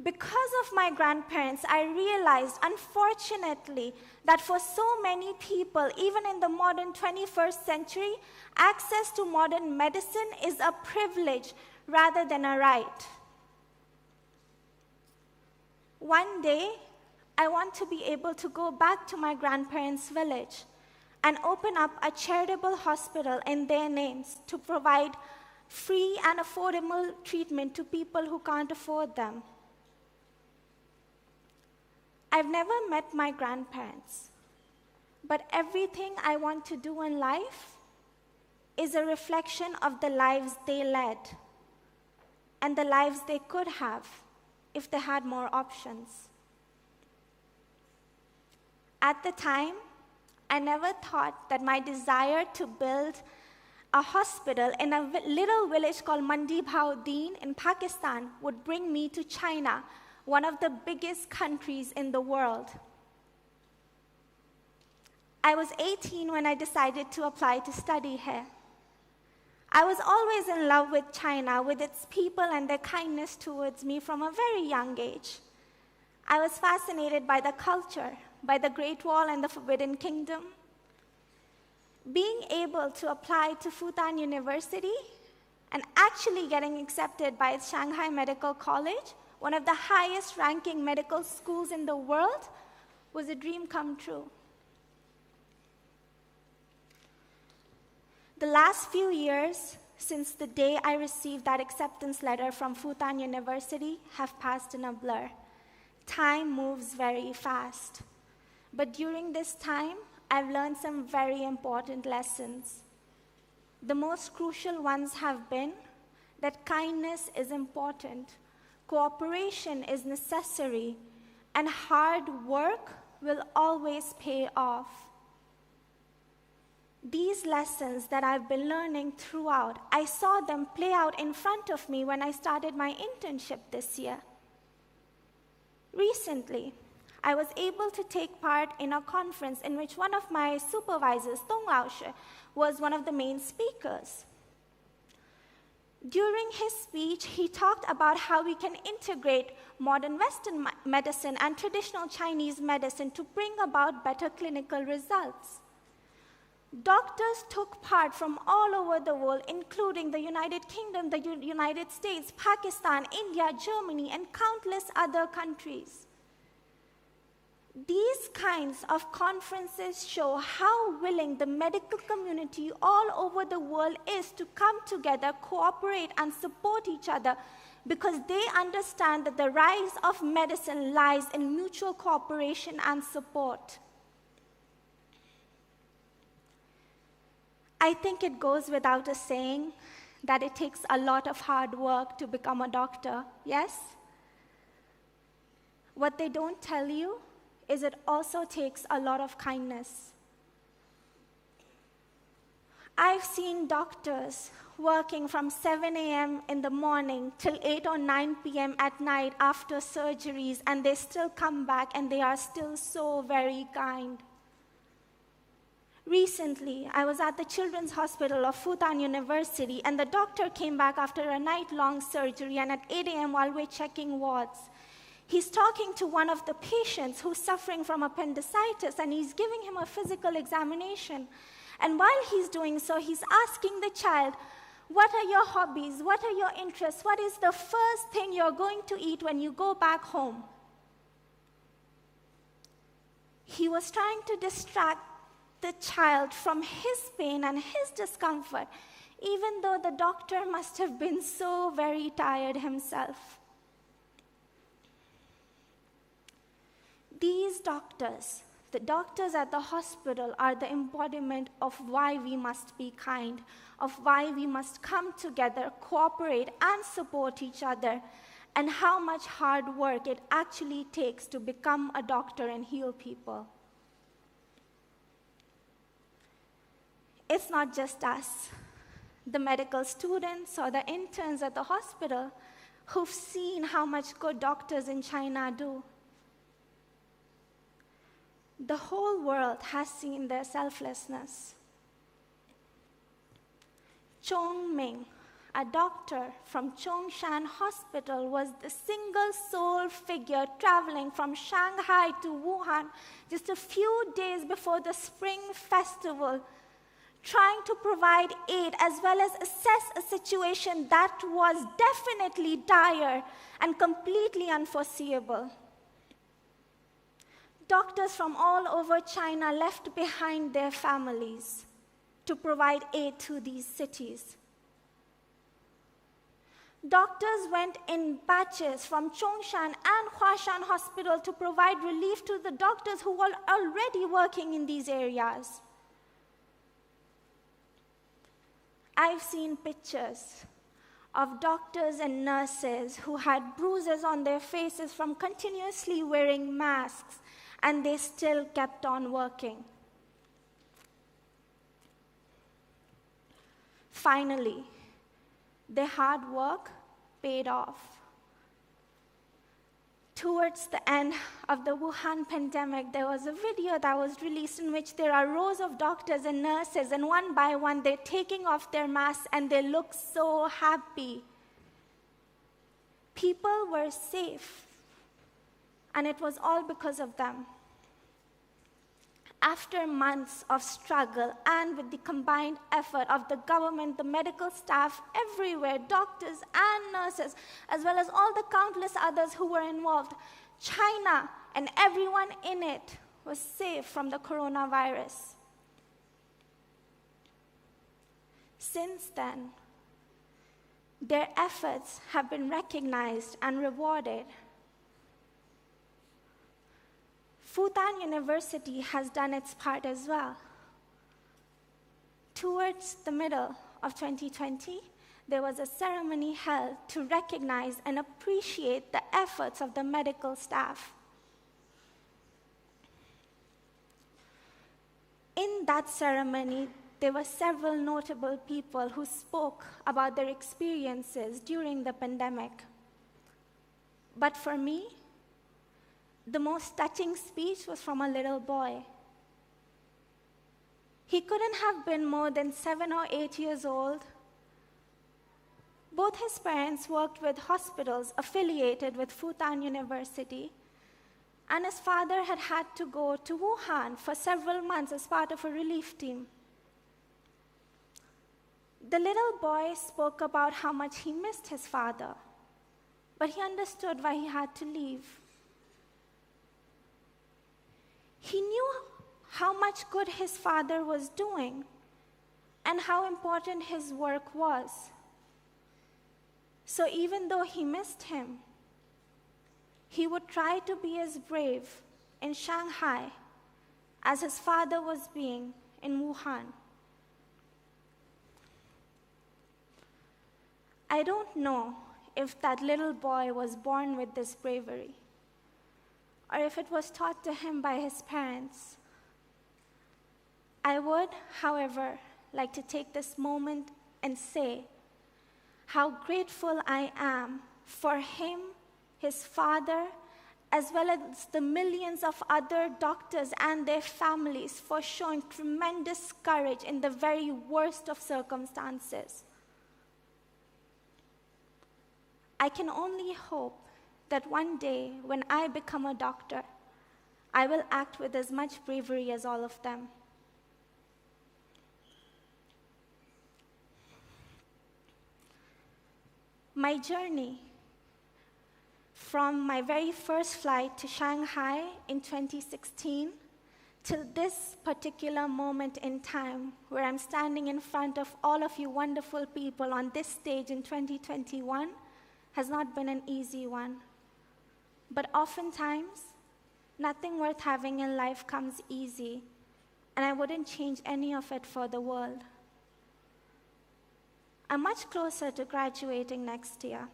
Because of my grandparents, I realized, unfortunately, that for so many people, even in the modern 21st century, access to modern medicine is a privilege rather than a right. One day, I want to be able to go back to my grandparents' village and open up a charitable hospital in their names to provide free and affordable treatment to people who can't afford them. I've never met my grandparents, but everything I want to do in life is a reflection of the lives they led and the lives they could have if they had more options. At the time, I never thought that my desire to build a hospital in a little village called Mandi Bhaudin in Pakistan would bring me to China, one of the biggest countries in the world. I was 18 when I decided to apply to study here. I was always in love with China, with its people and their kindness towards me from a very young age. I was fascinated by the culture, by the Great Wall and the Forbidden Kingdom. Being able to apply to Fudan University and actually getting accepted by Shanghai Medical College, one of the highest ranking medical schools in the world, was a dream come true. The last few years, since the day I received that acceptance letter from Fudan University, have passed in a blur. Time moves very fast. But during this time, I've learned some very important lessons. The most crucial ones have been that kindness is important, cooperation is necessary, and hard work will always pay off. These lessons that I've been learning throughout, I saw them play out in front of me when I started my internship this year. Recently, I was able to take part in a conference in which one of my supervisors, Dong Laoshe, was one of the main speakers. During his speech, he talked about how we can integrate modern Western medicine and traditional Chinese medicine to bring about better clinical results. Doctors took part from all over the world, including the United Kingdom, the United States, Pakistan, India, Germany, and countless other countries. These kinds of conferences show how willing the medical community all over the world is to come together, cooperate, and support each other because they understand that the rise of medicine lies in mutual cooperation and support. I think it goes without a saying that it takes a lot of hard work to become a doctor, yes? What they don't tell you is it also takes a lot of kindness. I've seen doctors working from 7 a.m. in the morning till 8 or 9 p.m. at night after surgeries, and they still come back and they are still so very kind. Recently, I was at the Children's Hospital of Fudan University, and the doctor came back after a night-long surgery, and at 8 a.m. while we're checking wards, He's talking to one of the patients who's suffering from appendicitis, and he's giving him a physical examination. And while he's doing so, he's asking the child, what are your hobbies? What are your interests? What is the first thing you're going to eat when you go back home? He was trying to distract the child from his pain and his discomfort, even though the doctor must have been so very tired himself. These doctors, the doctors at the hospital, are the embodiment of why we must be kind, of why we must come together, cooperate, and support each other, and how much hard work it actually takes to become a doctor and heal people. It's not just us, the medical students or the interns at the hospital, who've seen how much good doctors in China do. The whole world has seen their selflessness. Chong Ming, a doctor from Chongshan Hospital, was the single sole figure traveling from Shanghai to Wuhan just a few days before the Spring Festival, trying to provide aid as well as assess a situation that was definitely dire and completely unforeseeable. Doctors from all over China left behind their families to provide aid to these cities. Doctors went in batches from Chongshan and Huashan Hospital to provide relief to the doctors who were already working in these areas. I've seen pictures of doctors and nurses who had bruises on their faces from continuously wearing masks, and they still kept on working. Finally, their hard work paid off. Towards the end of the Wuhan pandemic, there was a video that was released in which there are rows of doctors and nurses, and one by one they're taking off their masks and they look so happy. People were safe, and it was all because of them. After months of struggle and with the combined effort of the government, the medical staff everywhere, doctors and nurses, as well as all the countless others who were involved, China and everyone in it was safe from the coronavirus. Since then, their efforts have been recognized and rewarded. Fudan University has done its part as well. Towards the middle of 2020, there was a ceremony held to recognize and appreciate the efforts of the medical staff. In that ceremony, there were several notable people who spoke about their experiences during the pandemic. But for me, the most touching speech was from a little boy. He couldn't have been more than 7 or 8 years old. Both his parents worked with hospitals affiliated with Fudan University, and his father had had to go to Wuhan for several months as part of a relief team. The little boy spoke about how much he missed his father, but he understood why he had to leave. He knew how much good his father was doing and how important his work was. So even though he missed him, he would try to be as brave in Shanghai as his father was being in Wuhan. I don't know if that little boy was born with this bravery, or if it was taught to him by his parents. I would, however, like to take this moment and say how grateful I am for him, his father, as well as the millions of other doctors and their families for showing tremendous courage in the very worst of circumstances. I can only hope that one day when I become a doctor, I will act with as much bravery as all of them. My journey from my very first flight to Shanghai in 2016 till this particular moment in time where I'm standing in front of all of you wonderful people on this stage in 2021 has not been an easy one. But oftentimes, nothing worth having in life comes easy, and I wouldn't change any of it for the world. I'm much closer to graduating next year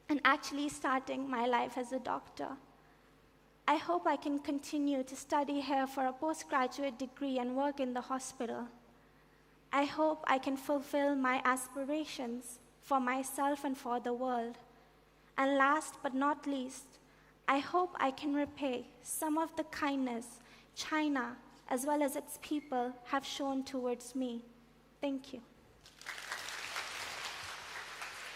and actually starting my life as a doctor. I hope I can continue to study here for a postgraduate degree and work in the hospital. I hope I can fulfill my aspirations for myself and for the world. And last but not least, I hope I can repay some of the kindness China, as well as its people, have shown towards me. Thank you.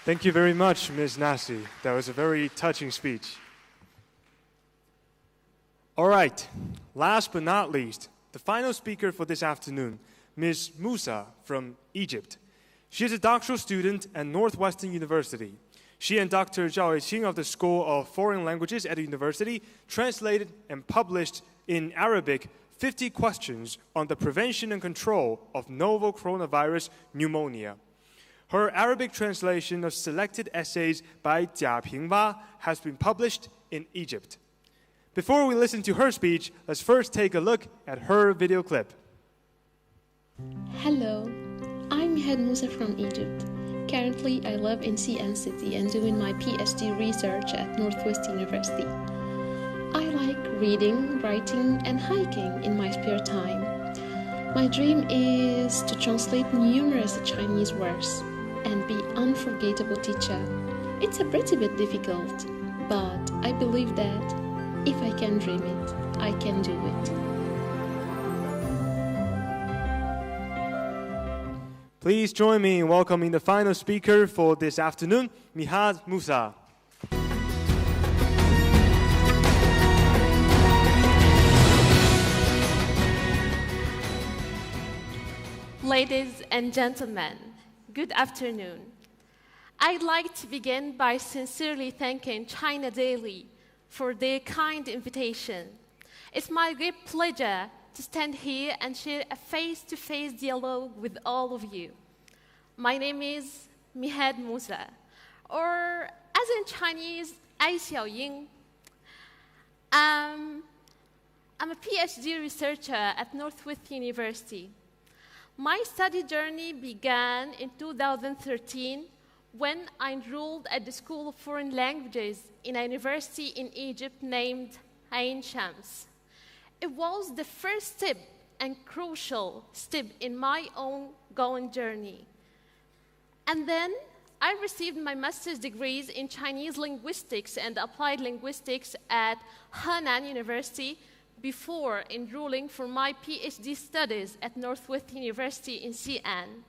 Thank you very much, Ms. Nasi. That was a very touching speech. All right, last but not least, the final speaker for this afternoon, Ms. Musa from Egypt. She is a doctoral student at Northwestern University. She and Dr. Zhao Yiqing of the School of Foreign Languages at the university translated and published in Arabic 50 questions on the prevention and control of novel coronavirus pneumonia. Her Arabic translation of selected essays by Jia Pingwa has been published in Egypt. Before we listen to her speech, let's first take a look at her video clip. Hello, I'm Mihed Musa from Egypt. Currently, I live in Xi'an City and doing my PhD research at Northwest University. I like reading, writing, and hiking in my spare time. My dream is to translate numerous Chinese words and be an unforgettable teacher. It's a pretty bit difficult, but I believe that if I can dream it, I can do it. Please join me in welcoming the final speaker for this afternoon, Mihed Musa. Ladies and gentlemen, good afternoon. I'd like to begin by sincerely thanking China Daily for their kind invitation. It's my great pleasure to stand here and share a face-to-face dialogue with all of you. My name is Mihed Musa, or as in Chinese, Ai Xiaoying. I'm a PhD researcher at Northwest University. My study journey began in 2013 when I enrolled at the School of Foreign Languages in a university in Egypt named Ain Shams. It was the first step and crucial step in my ongoing journey. And then I received my master's degrees in Chinese linguistics and applied linguistics at Henan University before enrolling for my PhD studies at Northwest University in Xi'an.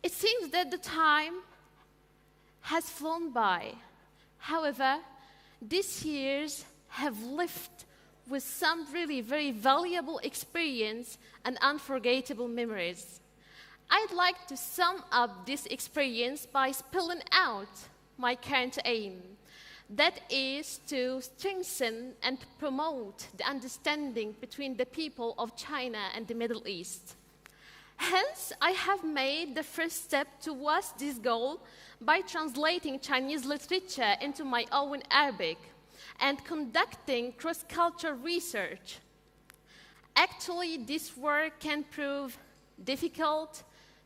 It seems that the time has flown by. However, these years have lived with some really very valuable experience and unforgettable memories. I'd like to sum up this experience by spelling out my current aim. That is to strengthen and promote the understanding between the people of China and the Middle East. Hence, I have made the first step towards this goal by translating Chinese literature into my own Arabic and conducting cross-cultural research. Actually, this work can prove difficult,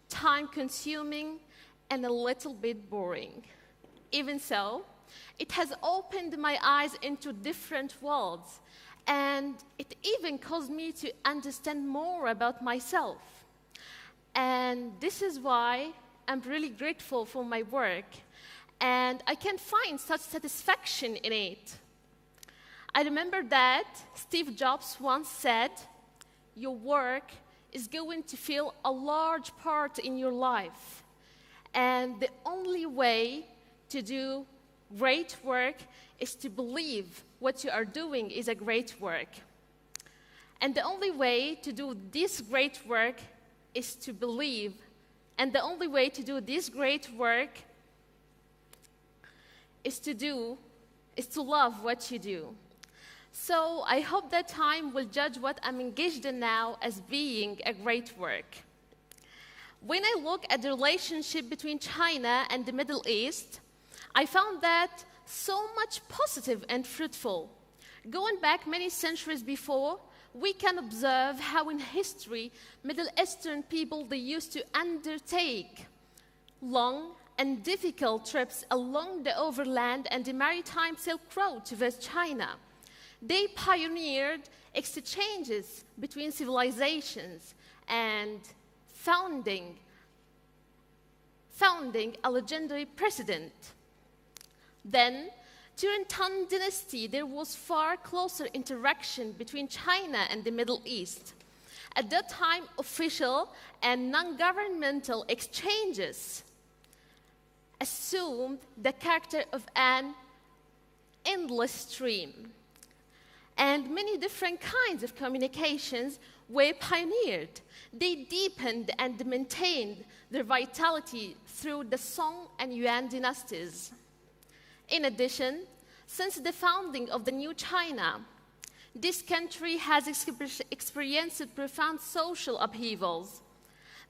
time-consuming, and a little bit boring. Even so, it has opened my eyes into different worlds, and it even caused me to understand more about myself. And this is why I'm really grateful for my work, and I can find such satisfaction in it. I remember that Steve Jobs once said, "Your work is going to fill a large part in your life, and the only way to do great work is to believe what you are doing is a great work. And the only way to do this great work is to believe. And the only way to do this great work is to love what you do. So I hope that time will judge what I'm engaged in now as being a great work. When I look at the relationship between China and the Middle East, I found that so much positive and fruitful. Going back many centuries before, we can observe how in history, Middle Eastern people, they used to undertake long and difficult trips along the overland and the maritime Silk Road towards China. They pioneered exchanges between civilizations and founding a legendary precedent. Then, during Tang Dynasty, there was far closer interaction between China and the Middle East. At that time, official and non-governmental exchanges assumed the character of an endless stream. And many different kinds of communications were pioneered. They deepened and maintained their vitality through the Song and Yuan dynasties. In addition, since the founding of the new China, this country has experienced profound social upheavals.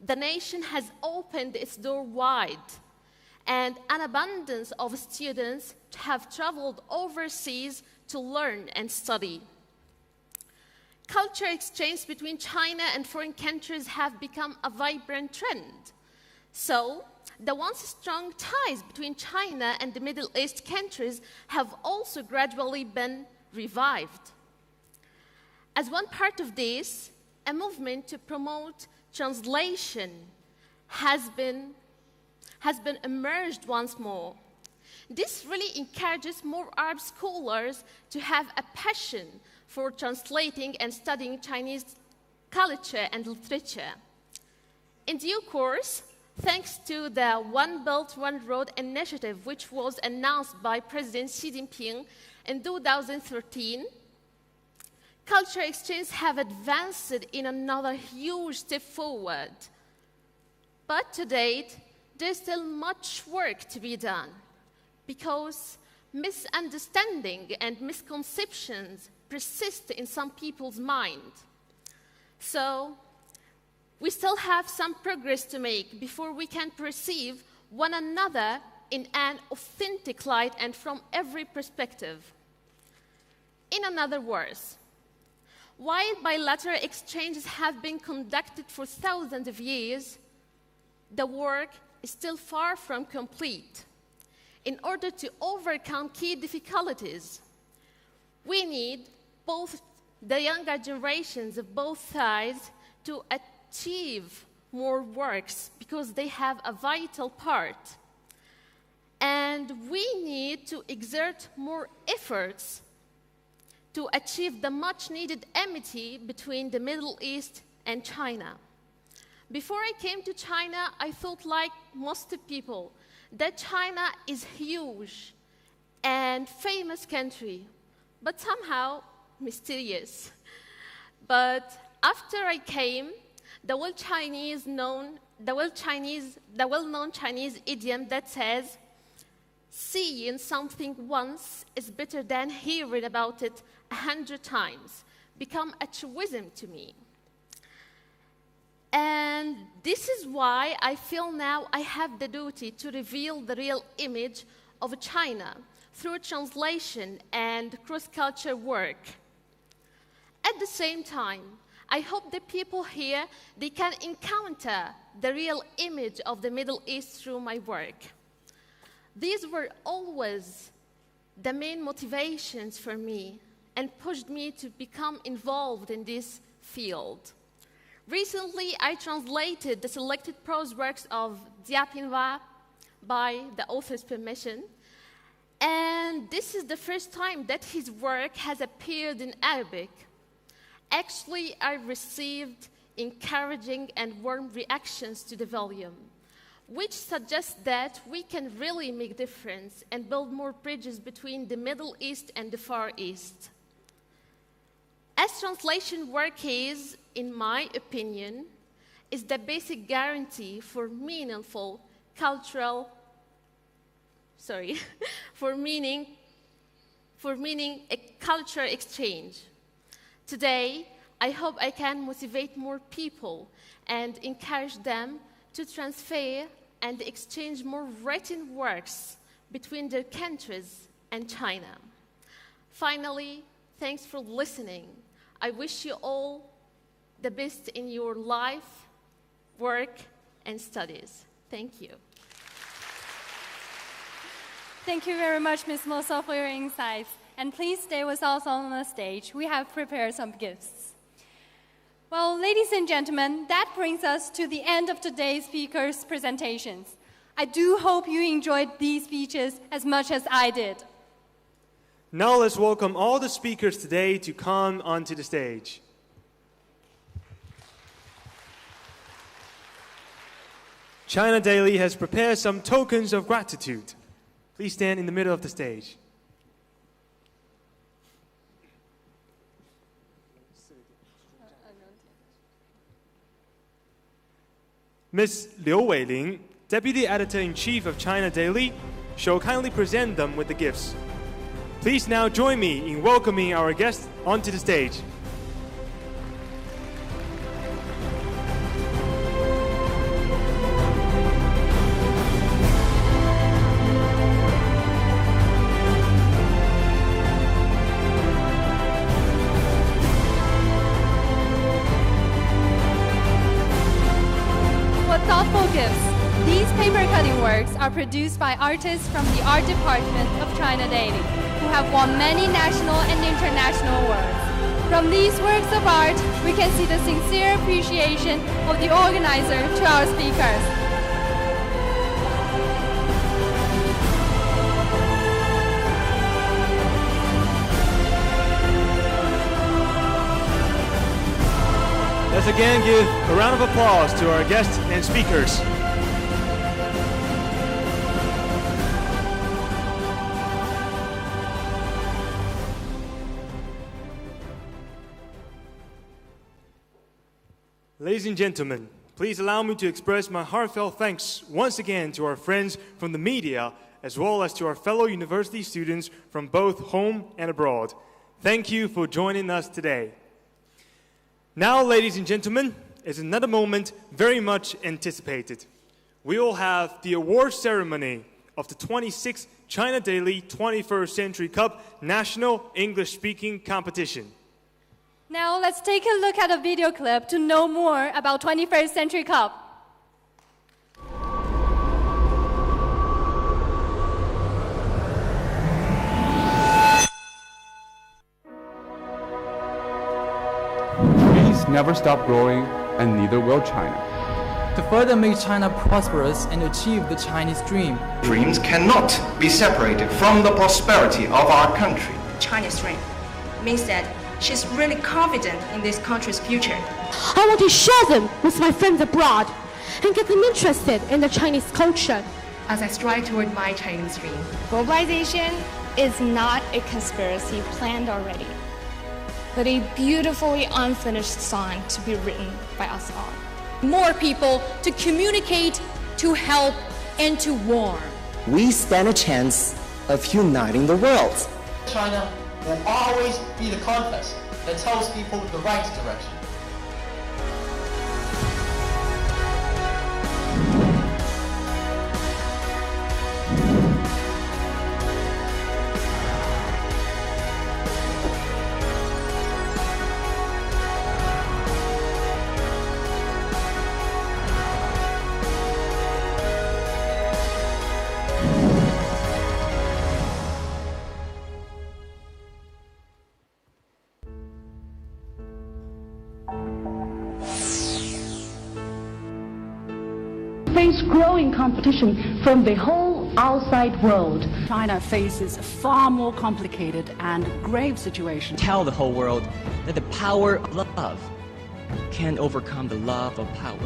The nation has opened its door wide, and an abundance of students have traveled overseas to learn and study. Culture exchange between China and foreign countries have become a vibrant trend. So, the once strong ties between China and the Middle East countries have also gradually been revived. As one part of this, a movement to promote translation has been emerged once more. This really encourages more Arab scholars to have a passion for translating and studying Chinese culture and literature. In due course, thanks to the One Belt, One Road initiative, which was announced by President Xi Jinping in 2013, culture exchanges have advanced in another huge step forward. But to date, there's still much work to be done because misunderstanding and misconceptions persist in some people's mind. So, we still have some progress to make before we can perceive one another in an authentic light and from every perspective. In other words, while bilateral exchanges have been conducted for thousands of years, the work is still far from complete. In order to overcome key difficulties, we need both the younger generations of both sides to achieve more works because they have a vital part. And we need to exert more efforts to achieve the much-needed amity between the Middle East and China. Before I came to China, I thought like most people that China is huge and famous country, but somehow mysterious. But after I came, the well-known Chinese idiom that says, seeing something once is better than hearing about it 100 times, become a truism to me. And this is why I feel now I have the duty to reveal the real image of China through translation and cross-culture work. At the same time, I hope the people here, they can encounter the real image of the Middle East through my work. These were always the main motivations for me and pushed me to become involved in this field. Recently, I translated the selected prose works of Jia Pinhua by the author's permission, and this is the first time that his work has appeared in Arabic. Actually, I received encouraging and warm reactions to the volume. which suggests that we can really make a difference and build more bridges between the Middle East and the Far East. As translation work is, in my opinion, is the basic guarantee for meaningful cultural, for meaning a cultural exchange. Today, I hope I can motivate more people and encourage them to transfer and exchange more written works between their countries and China. Finally, thanks for listening. I wish you all the best in your life, work, and studies. Thank you. Thank you very much, Ms. Mosa, for your insights. And please stay with us on the stage. We have prepared some gifts. Well, ladies and gentlemen, that brings us to the end of today's speakers' presentations. I do hope you enjoyed these speeches as much as I did. Now let's welcome all the speakers today to come onto the stage. China Daily has prepared some tokens of gratitude. Please stand in the middle of the stage. Ms. Liu Weiling, Deputy Editor-in-Chief of China Daily, shall kindly present them with the gifts. Please now join me in welcoming our guests onto the stage. These paper cutting works are produced by artists from the Art Department of China Daily, who have won many national and international awards. From these works of art, we can see the sincere appreciation of the organizer to our speakers. Let's again give a round of applause to our guests and speakers. Ladies and gentlemen, please allow me to express my heartfelt thanks once again to our friends from the media, as well as to our fellow university students from both home and abroad. Thank you for joining us today. Now, ladies and gentlemen, is another moment very much anticipated. We will have the award ceremony of the 26th China Daily 21st Century Cup National English-Speaking Competition. Now let's take a look at a video clip to know more about 21st Century Cup. Trees never stop growing, and neither will China. To further make China prosperous and achieve the Chinese dream. Dreams cannot be separated from the prosperity of our country. China's dream means that she's really confident in this country's future. I want to share them with my friends abroad and get them interested in the Chinese culture. As I strive toward my Chinese dream. Globalization is not a conspiracy planned already, but a beautifully unfinished song to be written by us all. More people to communicate, to help, and to warm. We stand a chance of uniting the world. China will always be the compass that tells people the right direction. Face growing competition from the whole outside world. China faces a far more complicated and grave situation. Tell the whole world that the power of love can overcome the love of power.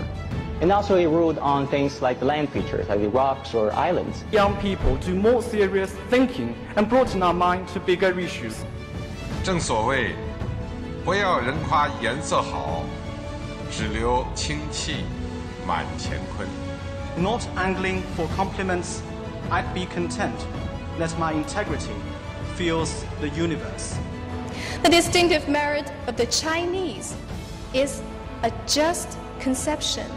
And also it ruled on things like the land features, like the rocks or islands. Young people do more serious thinking and broaden our mind to bigger issues. 正所谓，不要人夸颜色好，只留清气满乾坤。Not angling for compliments, I'd be content that my integrity fills the universe. The distinctive merit of the Chinese is a just conception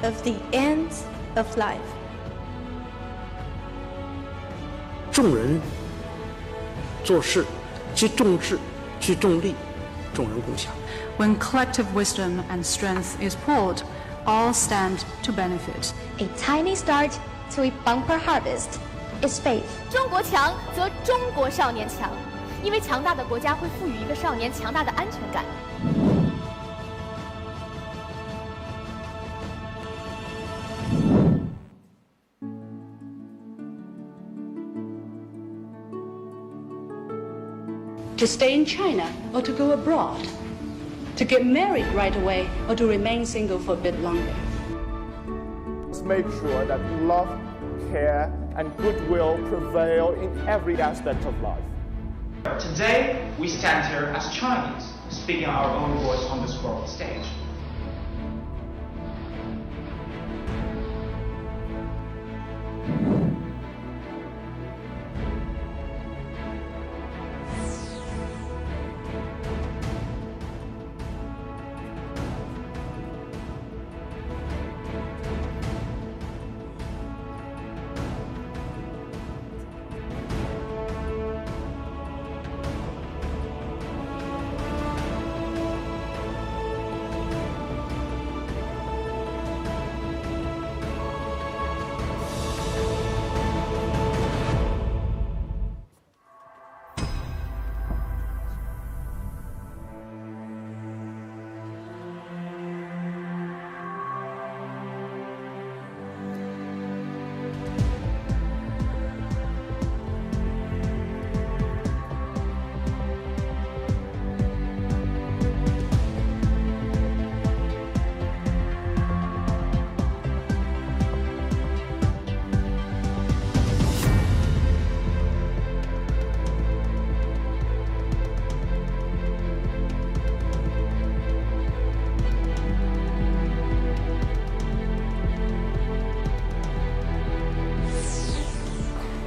of the ends of life. 众人做事，既重智，既重利，众人共享。When collective wisdom and strength is poured, all stand to benefit. A tiny start to a bumper harvest is faith. 中国强则中国少年强，因为强大的国家会赋予一个少年强大的安全感。To stay in China or to go abroad, to get married right away or to remain single for a bit longer. Let's make sure that love, care, and goodwill prevail in every aspect of life. Today, we stand here as Chinese, speaking our own voice on this world stage.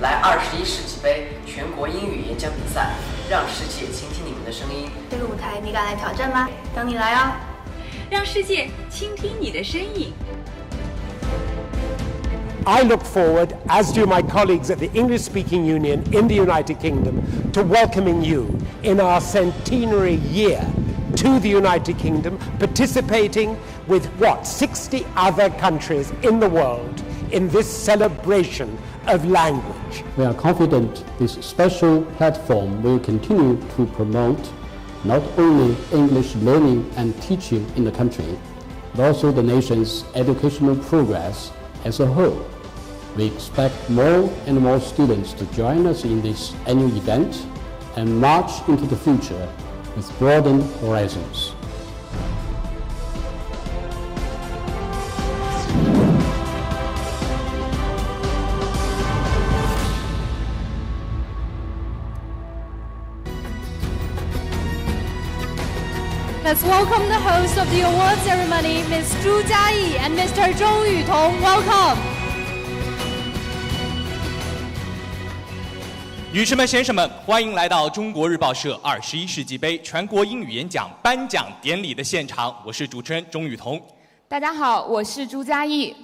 来21世纪杯全国英语演讲比赛，让世界倾听你们的声音。这个舞台你敢来挑战吗？等你来哦！让世界倾听你的身影。I look forward, as do my colleagues at the English-speaking Union in the United Kingdom, to welcoming you in our centenary year to the United Kingdom, participating with 60 other countries in the world in this celebration of language. We are confident this special platform will continue to promote not only English learning and teaching in the country, but also the nation's educational progress as a whole. We expect more and more students to join us in this annual event and march into the future with broadened horizons. Let's welcome the host of the award ceremony, Ms. Zhu Jiayi and Mr. Zhong Yutong. Welcome. 女士们、先生们，欢迎来到中国日报社21世纪杯全国英语演讲颁奖典礼的现场。我是主持人钟雨彤。大家好，我是朱嘉艺。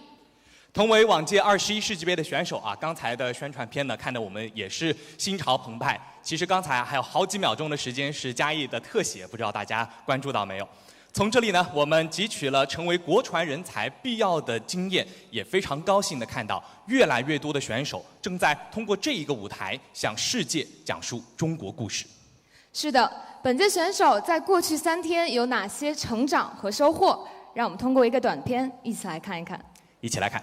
同为往届21世纪杯的选手啊，刚才的宣传片呢，看得我们也是心潮澎湃。其实刚才还有好几秒钟的时间是嘉艺的特写，不知道大家关注到没有？从这里呢，我们汲取了成为国传人才必要的经验，也非常高兴地看到越来越多的选手正在通过这一个舞台向世界讲述中国故事。是的，本届选手在过去3天有哪些成长和收获？让我们通过一个短片一起来看一看。一起来看。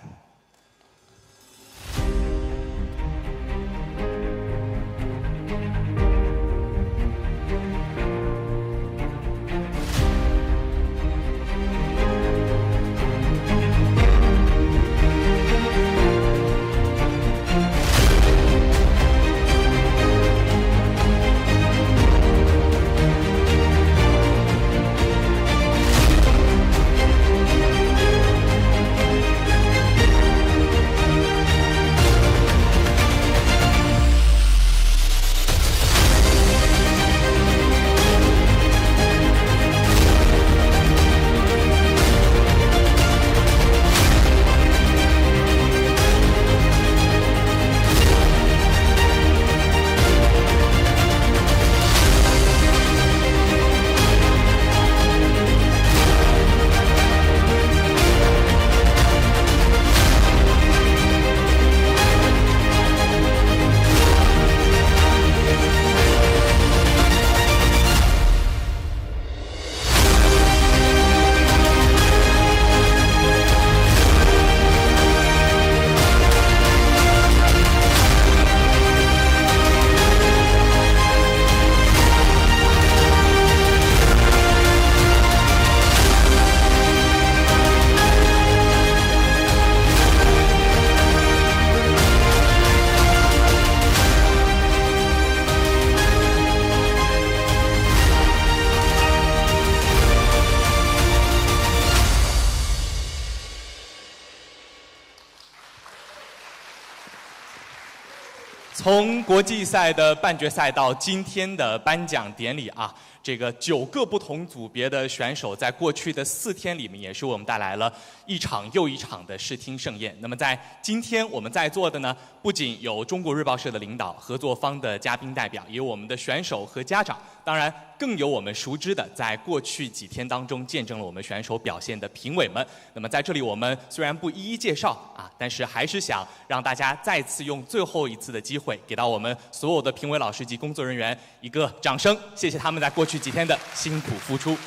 从国际赛的半决赛到今天的颁奖典礼啊，这个9个不同组别的选手在过去的4天里面，也是我们带来了一场又一场的视听盛宴。那么在今天我们在座的呢，不仅有中国日报社的领导、合作方的嘉宾代表，也有我们的选手和家长，当然更有我们熟知的在过去几天当中见证了我们选手表现的评委们。那么在这里我们虽然不一一介绍啊，但是还是想让大家再次用最后一次的机会，给到我们所有的评委老师及工作人员一个掌声，谢谢他们在过去几天的辛苦付出。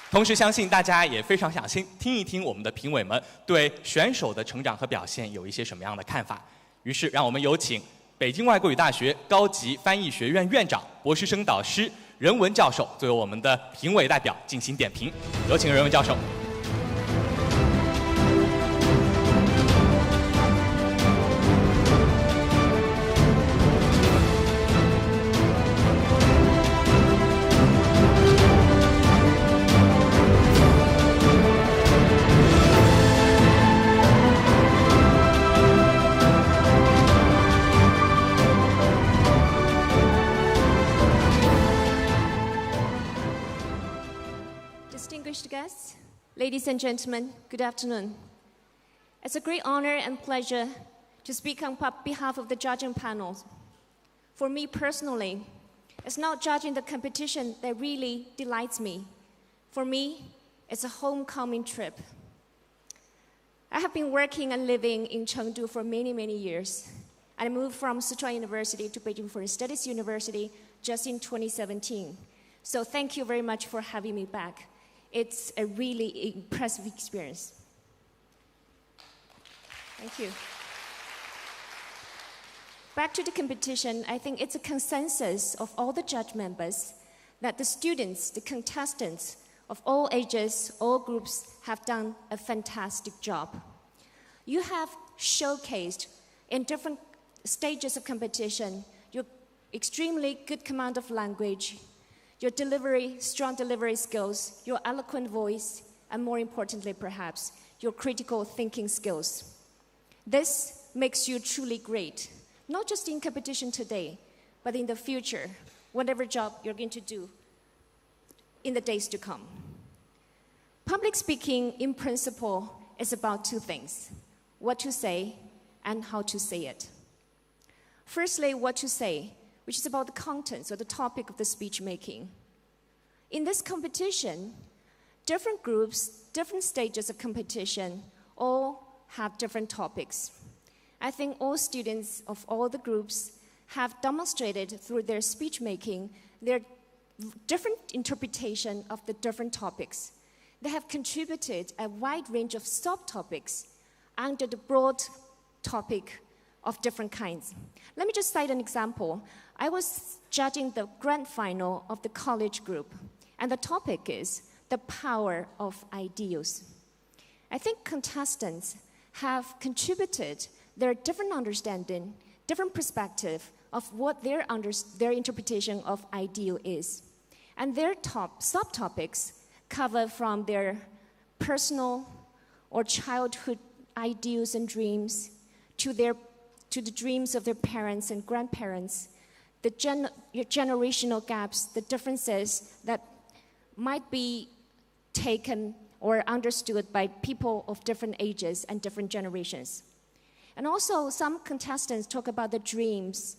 同时相信大家也非常想听一听我们的评委们对选手的成长和表现有一些什么样的看法。于是让我们有请北京外国语大学高级翻译学院院长、博士生导师任文教授作为我们的评委代表进行点评。有请任文教授。Distinguished guests, ladies and gentlemen, good afternoon. It's a great honor and pleasure to speak on behalf of the judging panel. For me personally, it's not judging the competition that really delights me. For me, it's a homecoming trip. I have been working and living in Chengdu for many, many years. I moved from Sichuan University to Beijing Foreign Studies University just in 2017. So thank you very much for having me back. It's a really impressive experience. Thank you. Back to the competition, I think it's a consensus of all the judge members that the students, the contestants of all ages, all groups have done a fantastic job. You have showcased in different stages of competition your extremely good command of language, your delivery, strong delivery skills, your eloquent voice, and more importantly, perhaps, your critical thinking skills. This makes you truly great, not just in competition today, but in the future, whatever job you're going to do in the days to come. Public speaking, in principle, is about 2 things: what to say and how to say it. Firstly, what to say, which is about the contents or the topic of the speech making. In this competition, different groups, different stages of competition, all have different topics. I think all students of all the groups have demonstrated through their speech making their different interpretation of the different topics. They have contributed a wide range of subtopics under the broad topic of different kinds. Let me just cite an example. I was judging the grand final of the college group, and the topic is the power of ideals. I think contestants have contributed their different understanding, different perspective of what their interpretation of ideal is. And their subtopics cover from their personal or childhood ideals and dreams to the dreams of their parents and grandparents, the generational gaps, the differences that might be taken or understood by people of different ages and different generations. And also, some contestants talk about the dreams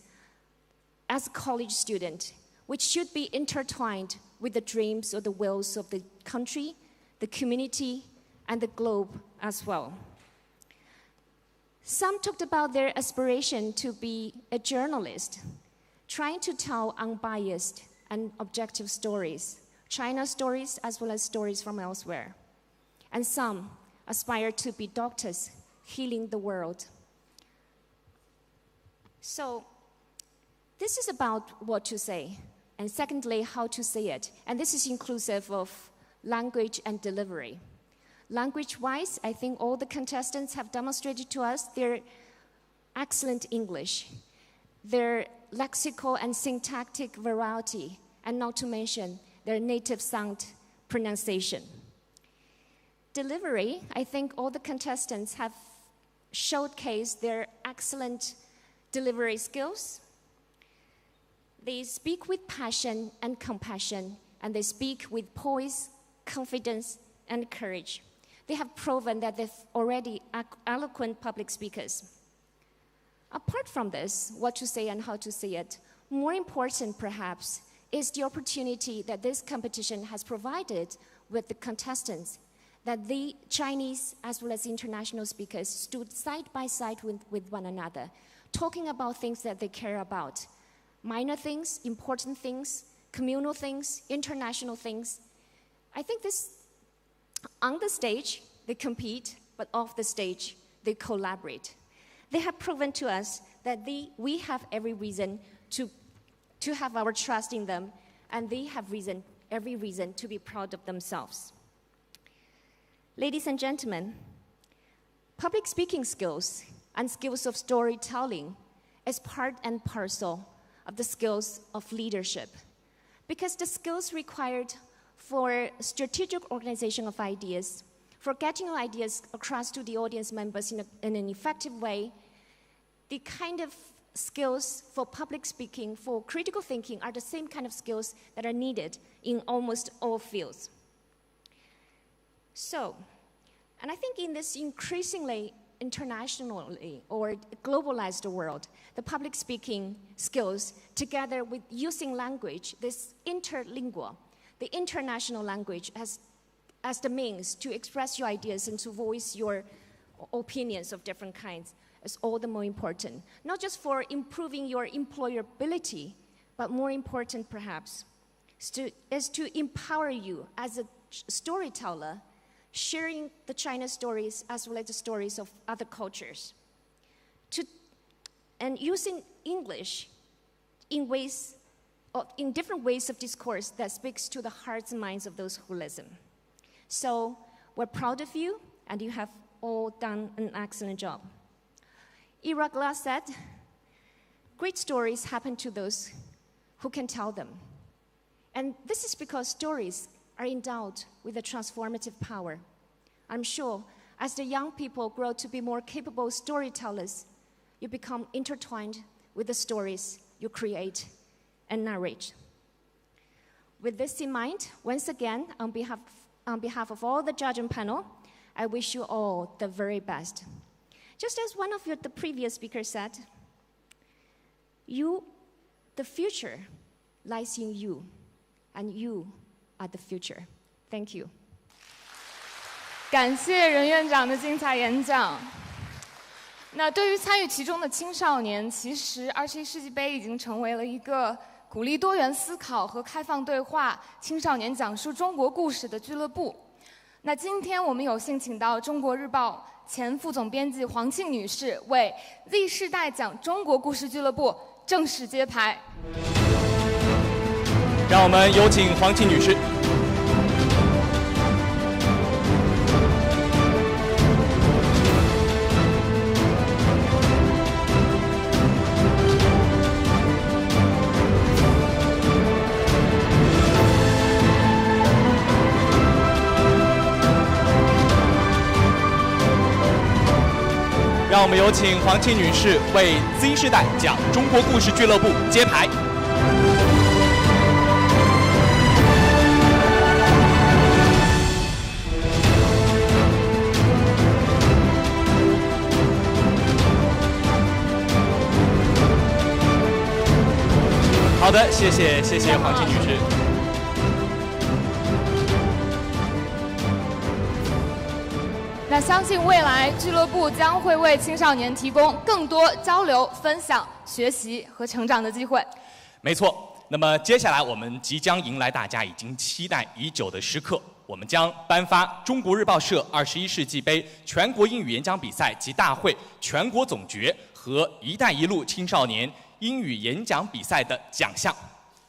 as a college student, which should be intertwined with the dreams or the wills of the country, the community, and the globe as well. Some talked about their aspiration to be a journalist, trying to tell unbiased and objective stories, China stories as well as stories from elsewhere. And some aspire to be doctors, healing the world. So this is about what to say, and secondly, how to say it. And this is inclusive of language and delivery. Language-wise, I think all the contestants have demonstrated to us their excellent English, their lexical and syntactic variety, and not to mention their native sound pronunciation. Delivery, I think all the contestants have showcase their excellent delivery skills. They speak with passion and compassion, and they speak with poise, confidence, and courage. They have proven that they're already eloquent public speakers. Apart from this, what to say and how to say it, more important perhaps is the opportunity that this competition has provided with the contestants, that the Chinese as well as international speakers stood side by side with one another, talking about things that they care about. Minor things, important things, communal things, international things. I think this, on the stage, they compete, but off the stage, they collaborate. They have proven to us that we have every reason to have our trust in them, and they have every reason to be proud of themselves. Ladies and gentlemen, public speaking skills and skills of storytelling is part and parcel of the skills of leadership, because the skills required for strategic organization of ideas, for getting your ideas across to the audience members in an effective way, the kind of skills for public speaking, for critical thinking are the same kind of skills that are needed in almost all fields. So, and I think in this increasingly internationally or globalized world, the public speaking skills, together with using language, this interlingual, the international language as the means to express your ideas and to voice your opinions of different kinds, is all the more important. Not just for improving your employability, but more important perhaps, is to empower you as a storyteller, sharing the China stories as well as the stories of other cultures. And using English in different ways of discourse that speaks to the hearts and minds of those who listen. So we're proud of you, and you have all done an excellent job. Ira Glass said, "Great stories happen to those who can tell them." And this is because stories are endowed with a transformative power. I'm sure as the young people grow to be more capable storytellers, you become intertwined with the stories you create and narrate. With this in mind, once again, on behalf of all the judging panel, I wish you all the very best. Just as one of the previous speakers said, the future lies in you, and you are the future. Thank you. 感谢任院长的精彩演讲。那对于参与其中的青少年，其实21世纪杯已经成为了一个鼓励多元思考和开放对话、青少年讲述中国故事的俱乐部。那今天我们有幸请到《中国日报》前副总编辑黄庆女士为 Z 世代讲中国故事俱乐部正式揭牌。让我们有请黄庆女士。让我们有请黄庆女士为 Z 世代讲中国故事俱乐部揭牌。好的，谢谢黄庆女士。那相信未来俱乐部将会为青少年提供更多交流、分享、学习和成长的机会。没错，那么接下来我们即将迎来大家已经期待已久的时刻，我们将颁发中国日报社21世纪杯全国英语演讲比赛及大会全国总决和“一带一路”青少年英语演讲比赛的奖项。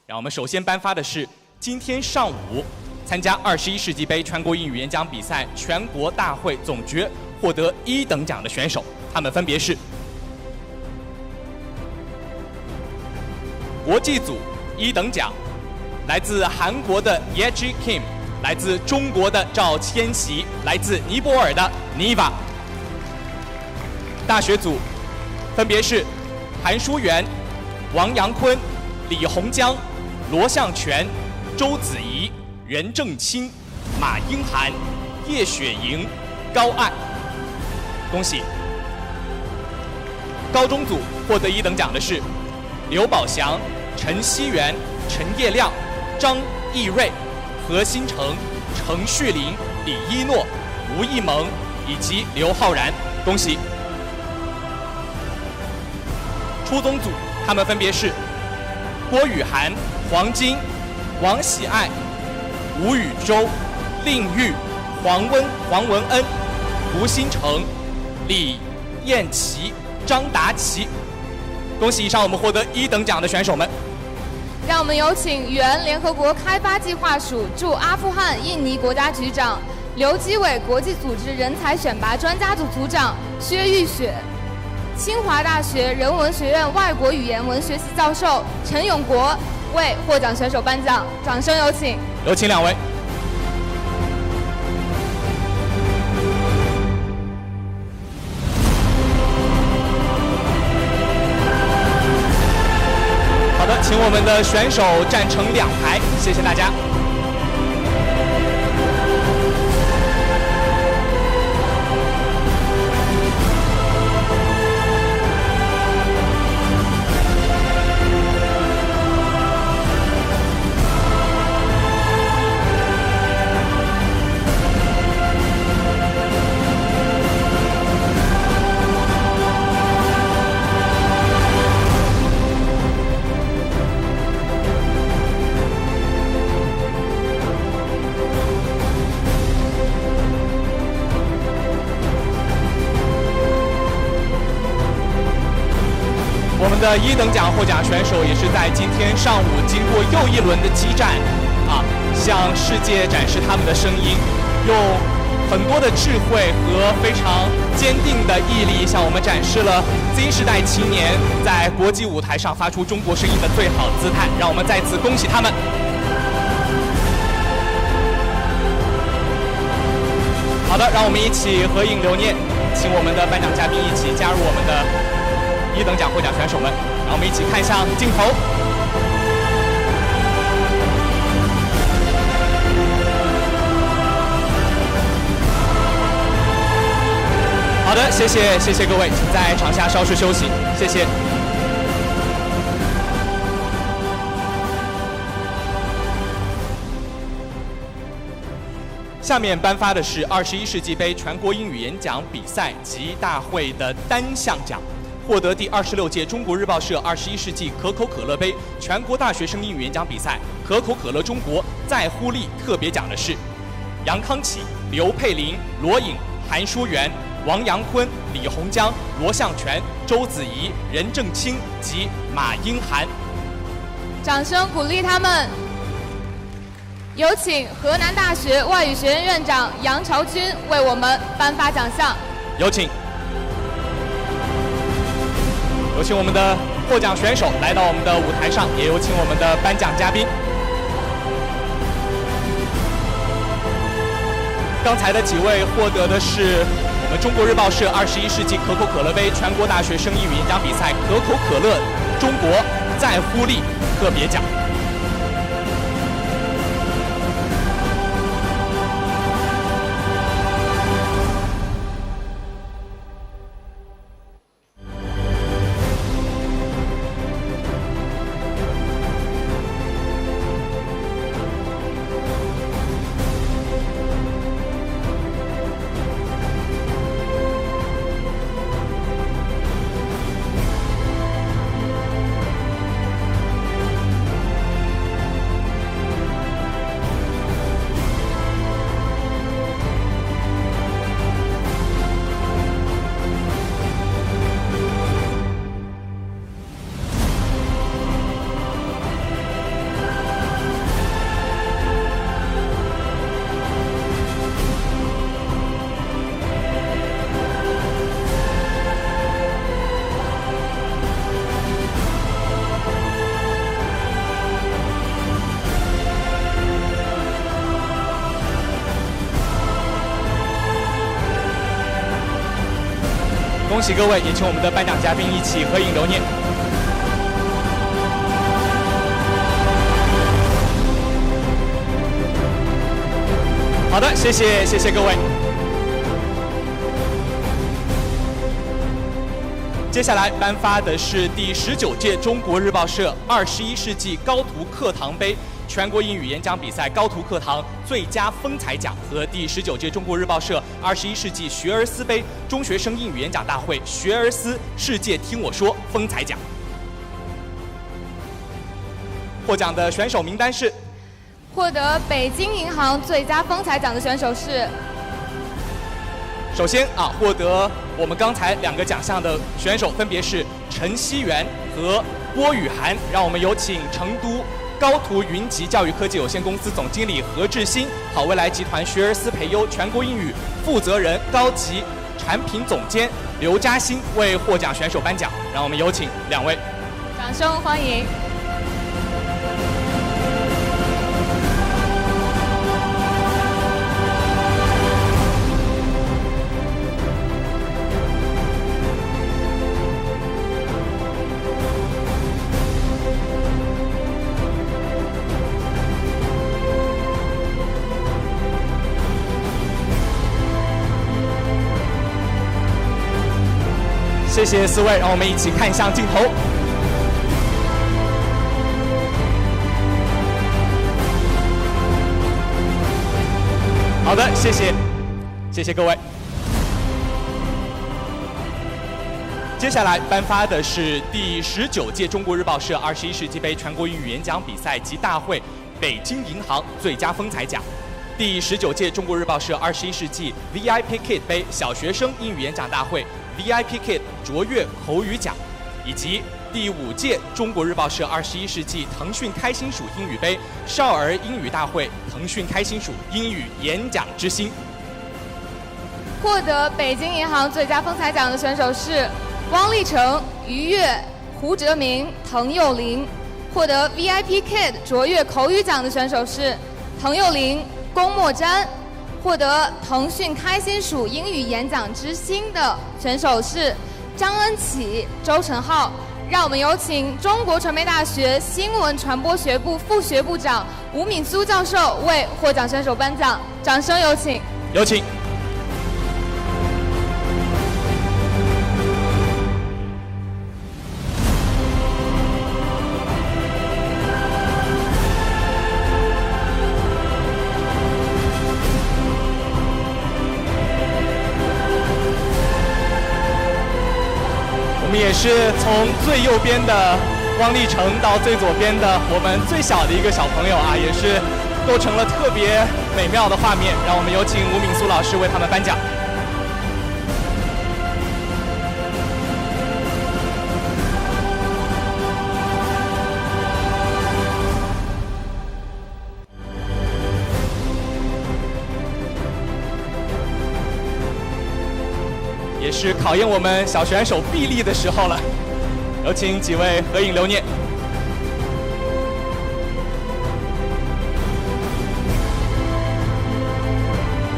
让我们首先颁发的是今天上午参加21世纪杯全国英语演讲比赛全国大会总决获得1等奖的选手，他们分别是国际组1等奖，来自韩国的 Yeji Kim， 来自中国的赵千玺，来自尼泊尔的 Niva。大学组分别是韩书媛、王阳坤、李洪江、罗向全、周子怡、任正清、马英涵、叶雪莹、高爱，恭喜！高中组获得1等奖的是刘宝祥、陈希元、陈叶亮、张义瑞、何新成、程旭林、李一诺、吴艺萌以及刘浩然，恭喜！初中组他们分别是郭雨涵、黄金、王喜爱、吴宇洲、令玉、黄文恩、吴新成、李燕琪、张达奇，恭喜以上我们获得1等奖的选手们。让我们有请原联合国开发计划署驻阿富汗、印尼国家局长、刘基伟国际组织人才选拔专家组组长薛玉雪，清华大学人文学院外国语言文学系教授陈永国为获奖选手颁奖，掌声有请。有请2位。好的，请我们的选手站成2排，谢谢大家。我们的1等奖获奖选手也是在今天上午经过又一轮的激战，向世界展示他们的声音，用很多的智慧和非常坚定的毅力，向我们展示了 Z 世代青年在国际舞台上发出中国声音的最好姿态。让我们再次恭喜他们。好的，让我们一起合影留念，请我们的颁奖嘉宾一起加入我们的1等奖获奖选手们，让我们一起看向镜头。好的，谢谢各位，请在场下稍事休息，谢谢。下面颁发的是21世纪杯全国英语演讲比赛及大会的单项奖。获得第26届中国日报社21世纪可口可乐杯全国大学生英语演讲比赛可口可乐中国在乎力特别奖的是杨康启、刘佩林、罗颖、韩书媛、王阳坤、李洪江、罗向全、周子怡、任正清及马英涵。掌声鼓励他们。有请河南大学外语学院院长杨朝军为我们颁发奖项。有请。有请我们的获奖选手来到我们的舞台上，也有请我们的颁奖嘉宾。刚才的几位获得的是我们中国日报社21世纪可口可乐杯全国大学生英语演讲比赛可口可乐中国在乎力特别奖。恭喜各位，也请我们的颁奖嘉宾一起合影留念。好的，谢谢各位。接下来颁发的是第19届中国日报社21世纪高途课堂杯全国英语演讲比赛高途课堂最佳风采奖和第19届中国日报社21世纪学而思杯中学生英语演讲大会学而思世界听我说风采奖。获奖的选手名单是：获得北京银行最佳风采奖的选手是。首先获得我们刚才2个奖项的选手分别是陈希元和郭雨涵，让我们有请成都高途云集教育科技有限公司总经理何志新、好未来集团学而思培优全国英语负责人高级产品总监刘嘉欣为获奖选手颁奖，让我们有请2位，掌声欢迎。谢谢4位，让我们一起看向镜头。好的，谢谢各位。接下来颁发的是第19届中国日报社21世纪杯全国英语演讲比赛及大会北京银行最佳风采奖，第19届中国日报社21世纪 VIP Kid 杯小学生英语演讲大会VIP Kid 卓越口语奖，以及第5届中国日报社21世纪腾讯开心鼠英语杯少儿英语大会腾讯开心鼠英语演讲之星。获得北京银行最佳风采奖的选手是汪立成、于越、胡哲明、滕佑林。获得 VIP Kid 卓越口语奖的选手是滕佑林、龚墨瞻。获得腾讯开心鼠英语演讲之星的选手是张恩启、周成浩。让我们有请中国传媒大学新闻传播学部副学部长吴敏苏教授为获奖选手颁奖，掌声有请。有请。我们也是从最右边的汪立成到最左边的我们最小的一个小朋友也是构成了特别美妙的画面。让我们有请吴敏苏老师为他们颁奖。也是考验我们小选手臂力的时候了，有请几位合影留念。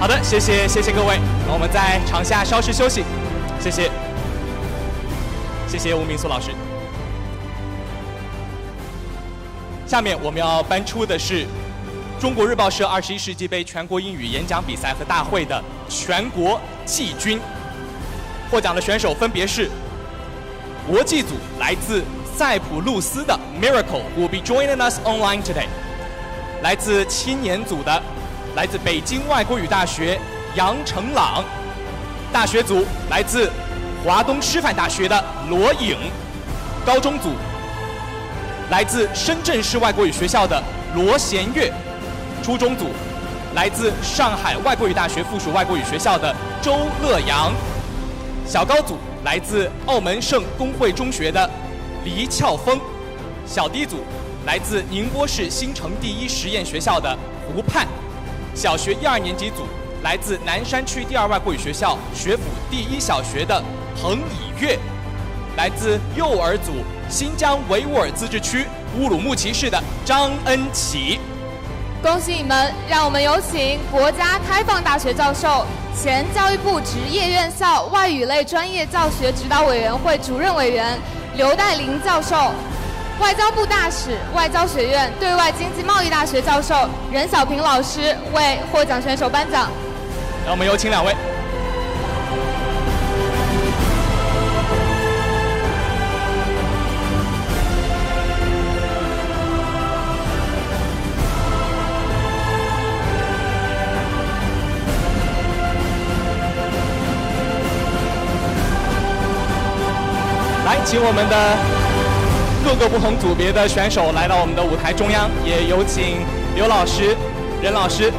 好的，谢谢各位，那我们在场下稍事休息，谢谢吴敏苏老师。下面我们要颁出的是中国日报社21世纪杯全国英语演讲比赛和大会的全国季军。获奖的选手分别是国际组来自塞浦路斯的 Miracle will be joining us online today， 来自青年组的来自北京外国语大学杨成朗，大学组来自华东师范大学的罗颖，高中组来自深圳市外国语学校的罗贤月，初中组来自上海外国语大学附属外国语学校的周乐阳，小高组来自澳门圣公会中学的黎俏峰，小低组来自宁波市新城第一实验学校的胡盼，小学1、2年级组来自南山区第2外国语学校学府第1小学的彭以月，来自幼儿组新疆维吾尔自治区乌鲁木齐市的张恩启。恭喜你们！让我们有请国家开放大学教授、前教育部职业院校外语类专业教学指导委员会主任委员刘岱林教授，外交部大使、外交学院对外经济贸易大学教授任小平老师为获奖选手颁奖。让我们有请2位。来，请我们的各个不同组别的选手来到我们的舞台中央，也有请刘老师、任老师。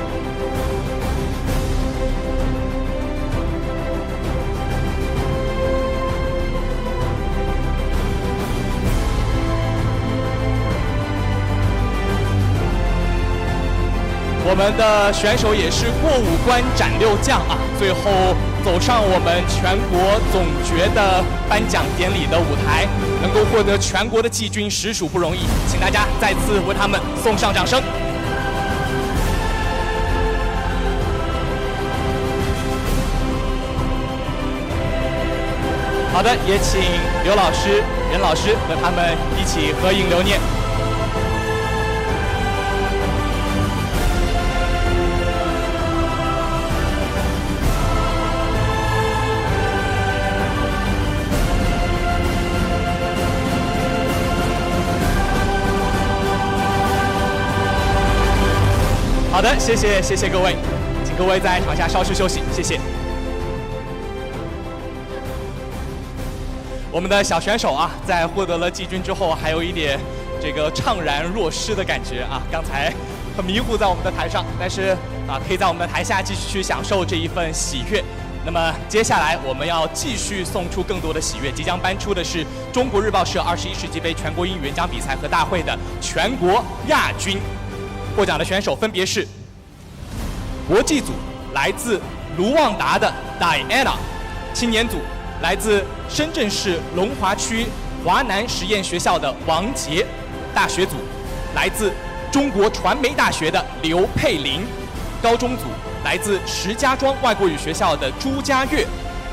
我们的选手也是过五关斩六将啊，最后走上我们全国总决的颁奖典礼的舞台，能够获得全国的季军实属不容易，请大家再次为他们送上掌声。好的，也请刘老师、任老师和他们一起合影留念。好的，谢谢各位，请各位在场下稍事休息，谢谢。我们的小选手啊，在获得了季军之后，还有一点这个怅然若失的感觉啊，刚才很迷糊在我们的台上，但是啊，可以在我们的台下继续去享受这一份喜悦。那么接下来我们要继续送出更多的喜悦，即将颁出的是中国日报社21世纪杯全国英语演讲比赛和大会的全国亚军。获奖的选手分别是国际组来自卢旺达的 Diana， 青年组来自深圳市龙华区华南实验学校的王杰，大学组来自中国传媒大学的刘佩玲，高中组来自石家庄外国语学校的朱家悦，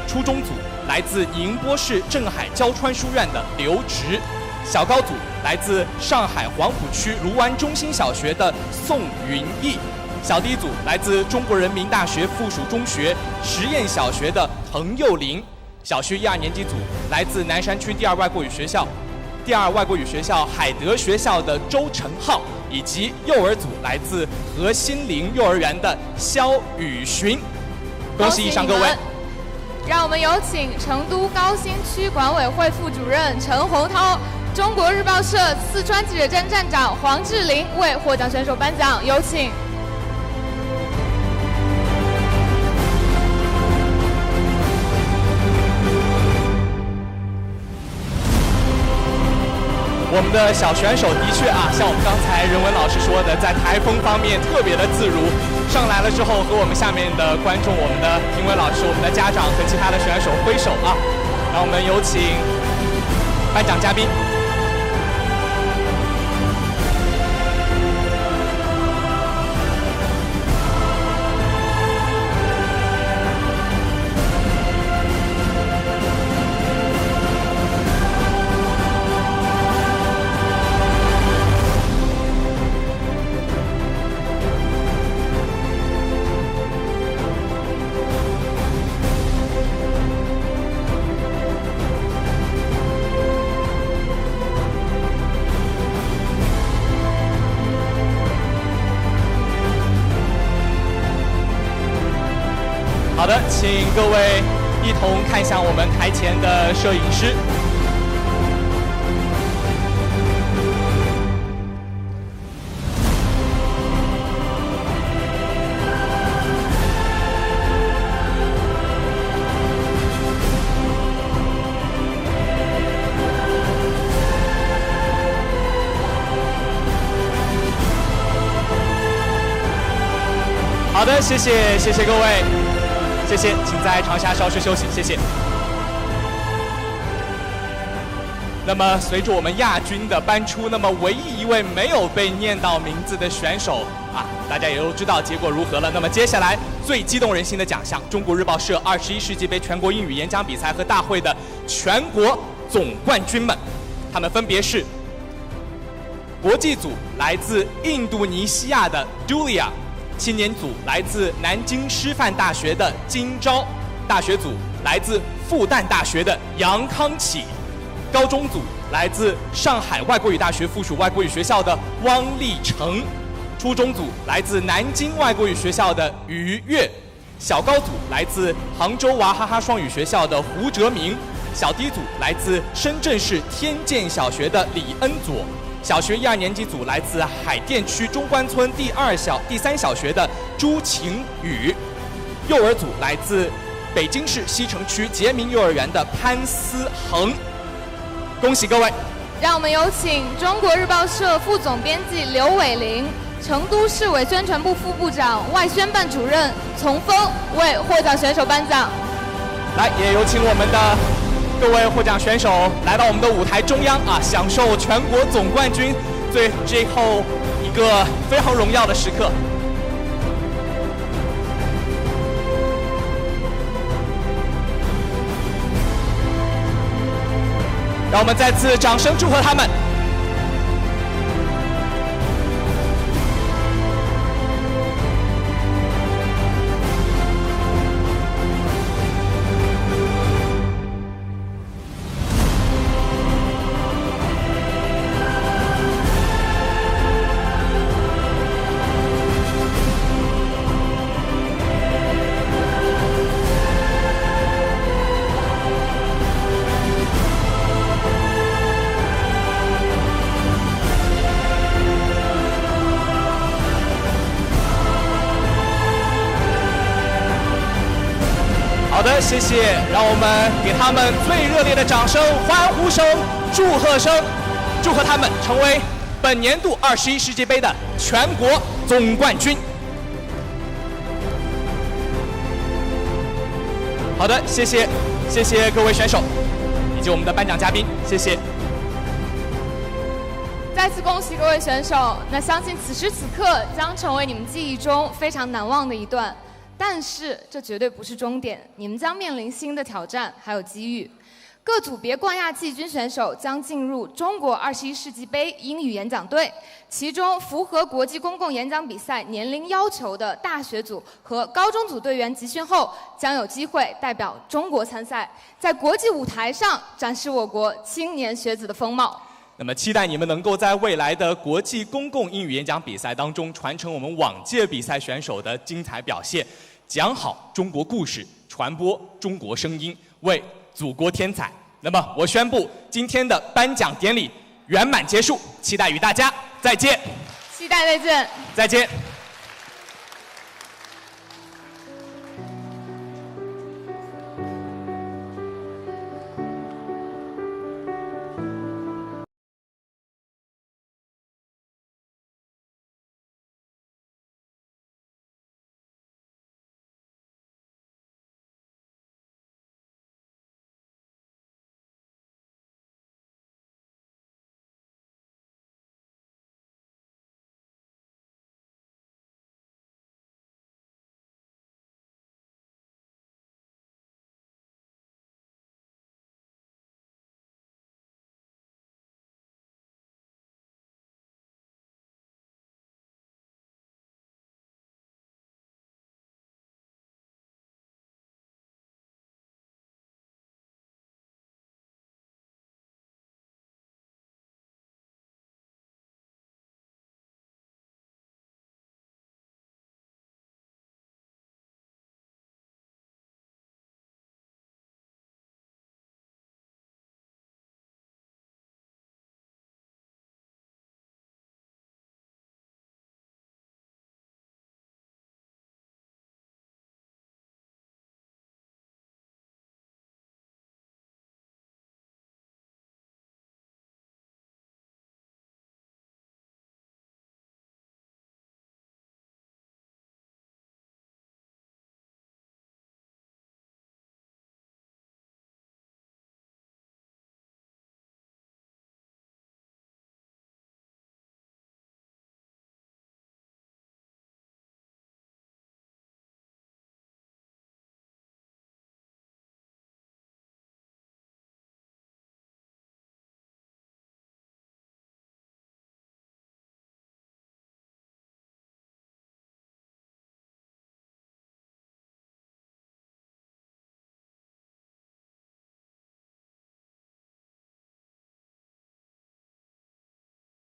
初中组来自宁波市镇海交川书院的刘植，小高组来自上海黄浦区卢湾中心小学的宋云逸，小低组来自中国人民大学附属中学实验小学的滕幼玲，小学1、2年级组来自南山区第二外国语学校海德学校的周成浩，以及幼儿组来自何心灵幼儿园的肖宇勋。恭喜以上各位！让我们有请成都高新区管委会副主任陈洪涛、中国日报社四川记者站站长黄志林为获奖选手颁奖，有请。我们的小选手的确啊，像我们刚才任文老师说的，在台风方面特别的自如，上来了之后和我们下面的观众、我们的评委老师、我们的家长和其他的选手挥手啊，让我们有请颁奖嘉宾。好的，请各位一同看向我们台前的摄影师。好的，谢谢各位。谢谢，请在场下稍事休息，谢谢。那么随着我们亚军的颁出，那么唯一一位没有被念到名字的选手啊，大家也都知道结果如何了。那么接下来最激动人心的奖项，中国日报社21世纪杯全国英语演讲比赛和大会的全国总冠军们，他们分别是国际组来自印度尼西亚的 Dulia， 青年组来自南京师范大学的金钊，大学组来自复旦大学的杨康启，高中组来自上海外国语大学附属外国语学校的汪立成，初中组来自南京外国语学校的于越，小高组来自杭州娃哈哈双语学校的胡哲明，小低组来自深圳市天健小学的李恩佐，小学1、2年级组来自海淀区中关村第3小学的朱晴雨，幼儿组来自北京市西城区杰明幼儿园的潘思恒。恭喜各位！让我们有请中国日报社副总编辑刘伟玲、成都市委宣传部副部长、外宣办主任丛峰为获奖选手颁奖。来，也有请我们的各位获奖选手来到我们的舞台中央啊，享受全国总冠军最后一个非常荣耀的时刻。让我们再次掌声祝贺他们。好的，谢谢，让我们给他们最热烈的掌声、欢呼声、祝贺声，祝贺他们成为本年度21世纪杯的全国总冠军。好的，谢谢，谢谢各位选手以及我们的颁奖嘉宾，谢谢。再次恭喜各位选手，那相信此时此刻将成为你们记忆中非常难忘的一段。但是这绝对不是终点，你们将面临新的挑战还有机遇。各组别冠亚季军选手将进入中国21世纪杯英语演讲队，其中符合国际公共演讲比赛年龄要求的大学组和高中组队员集训后，将有机会代表中国参赛，在国际舞台上展示我国青年学子的风貌。那么期待你们能够在未来的国际公共英语演讲比赛当中传承我们往届比赛选手的精彩表现，讲好中国故事，传播中国声音，为祖国添彩。那么我宣布今天的颁奖典礼圆满结束，期待与大家再见。期待再见。再见。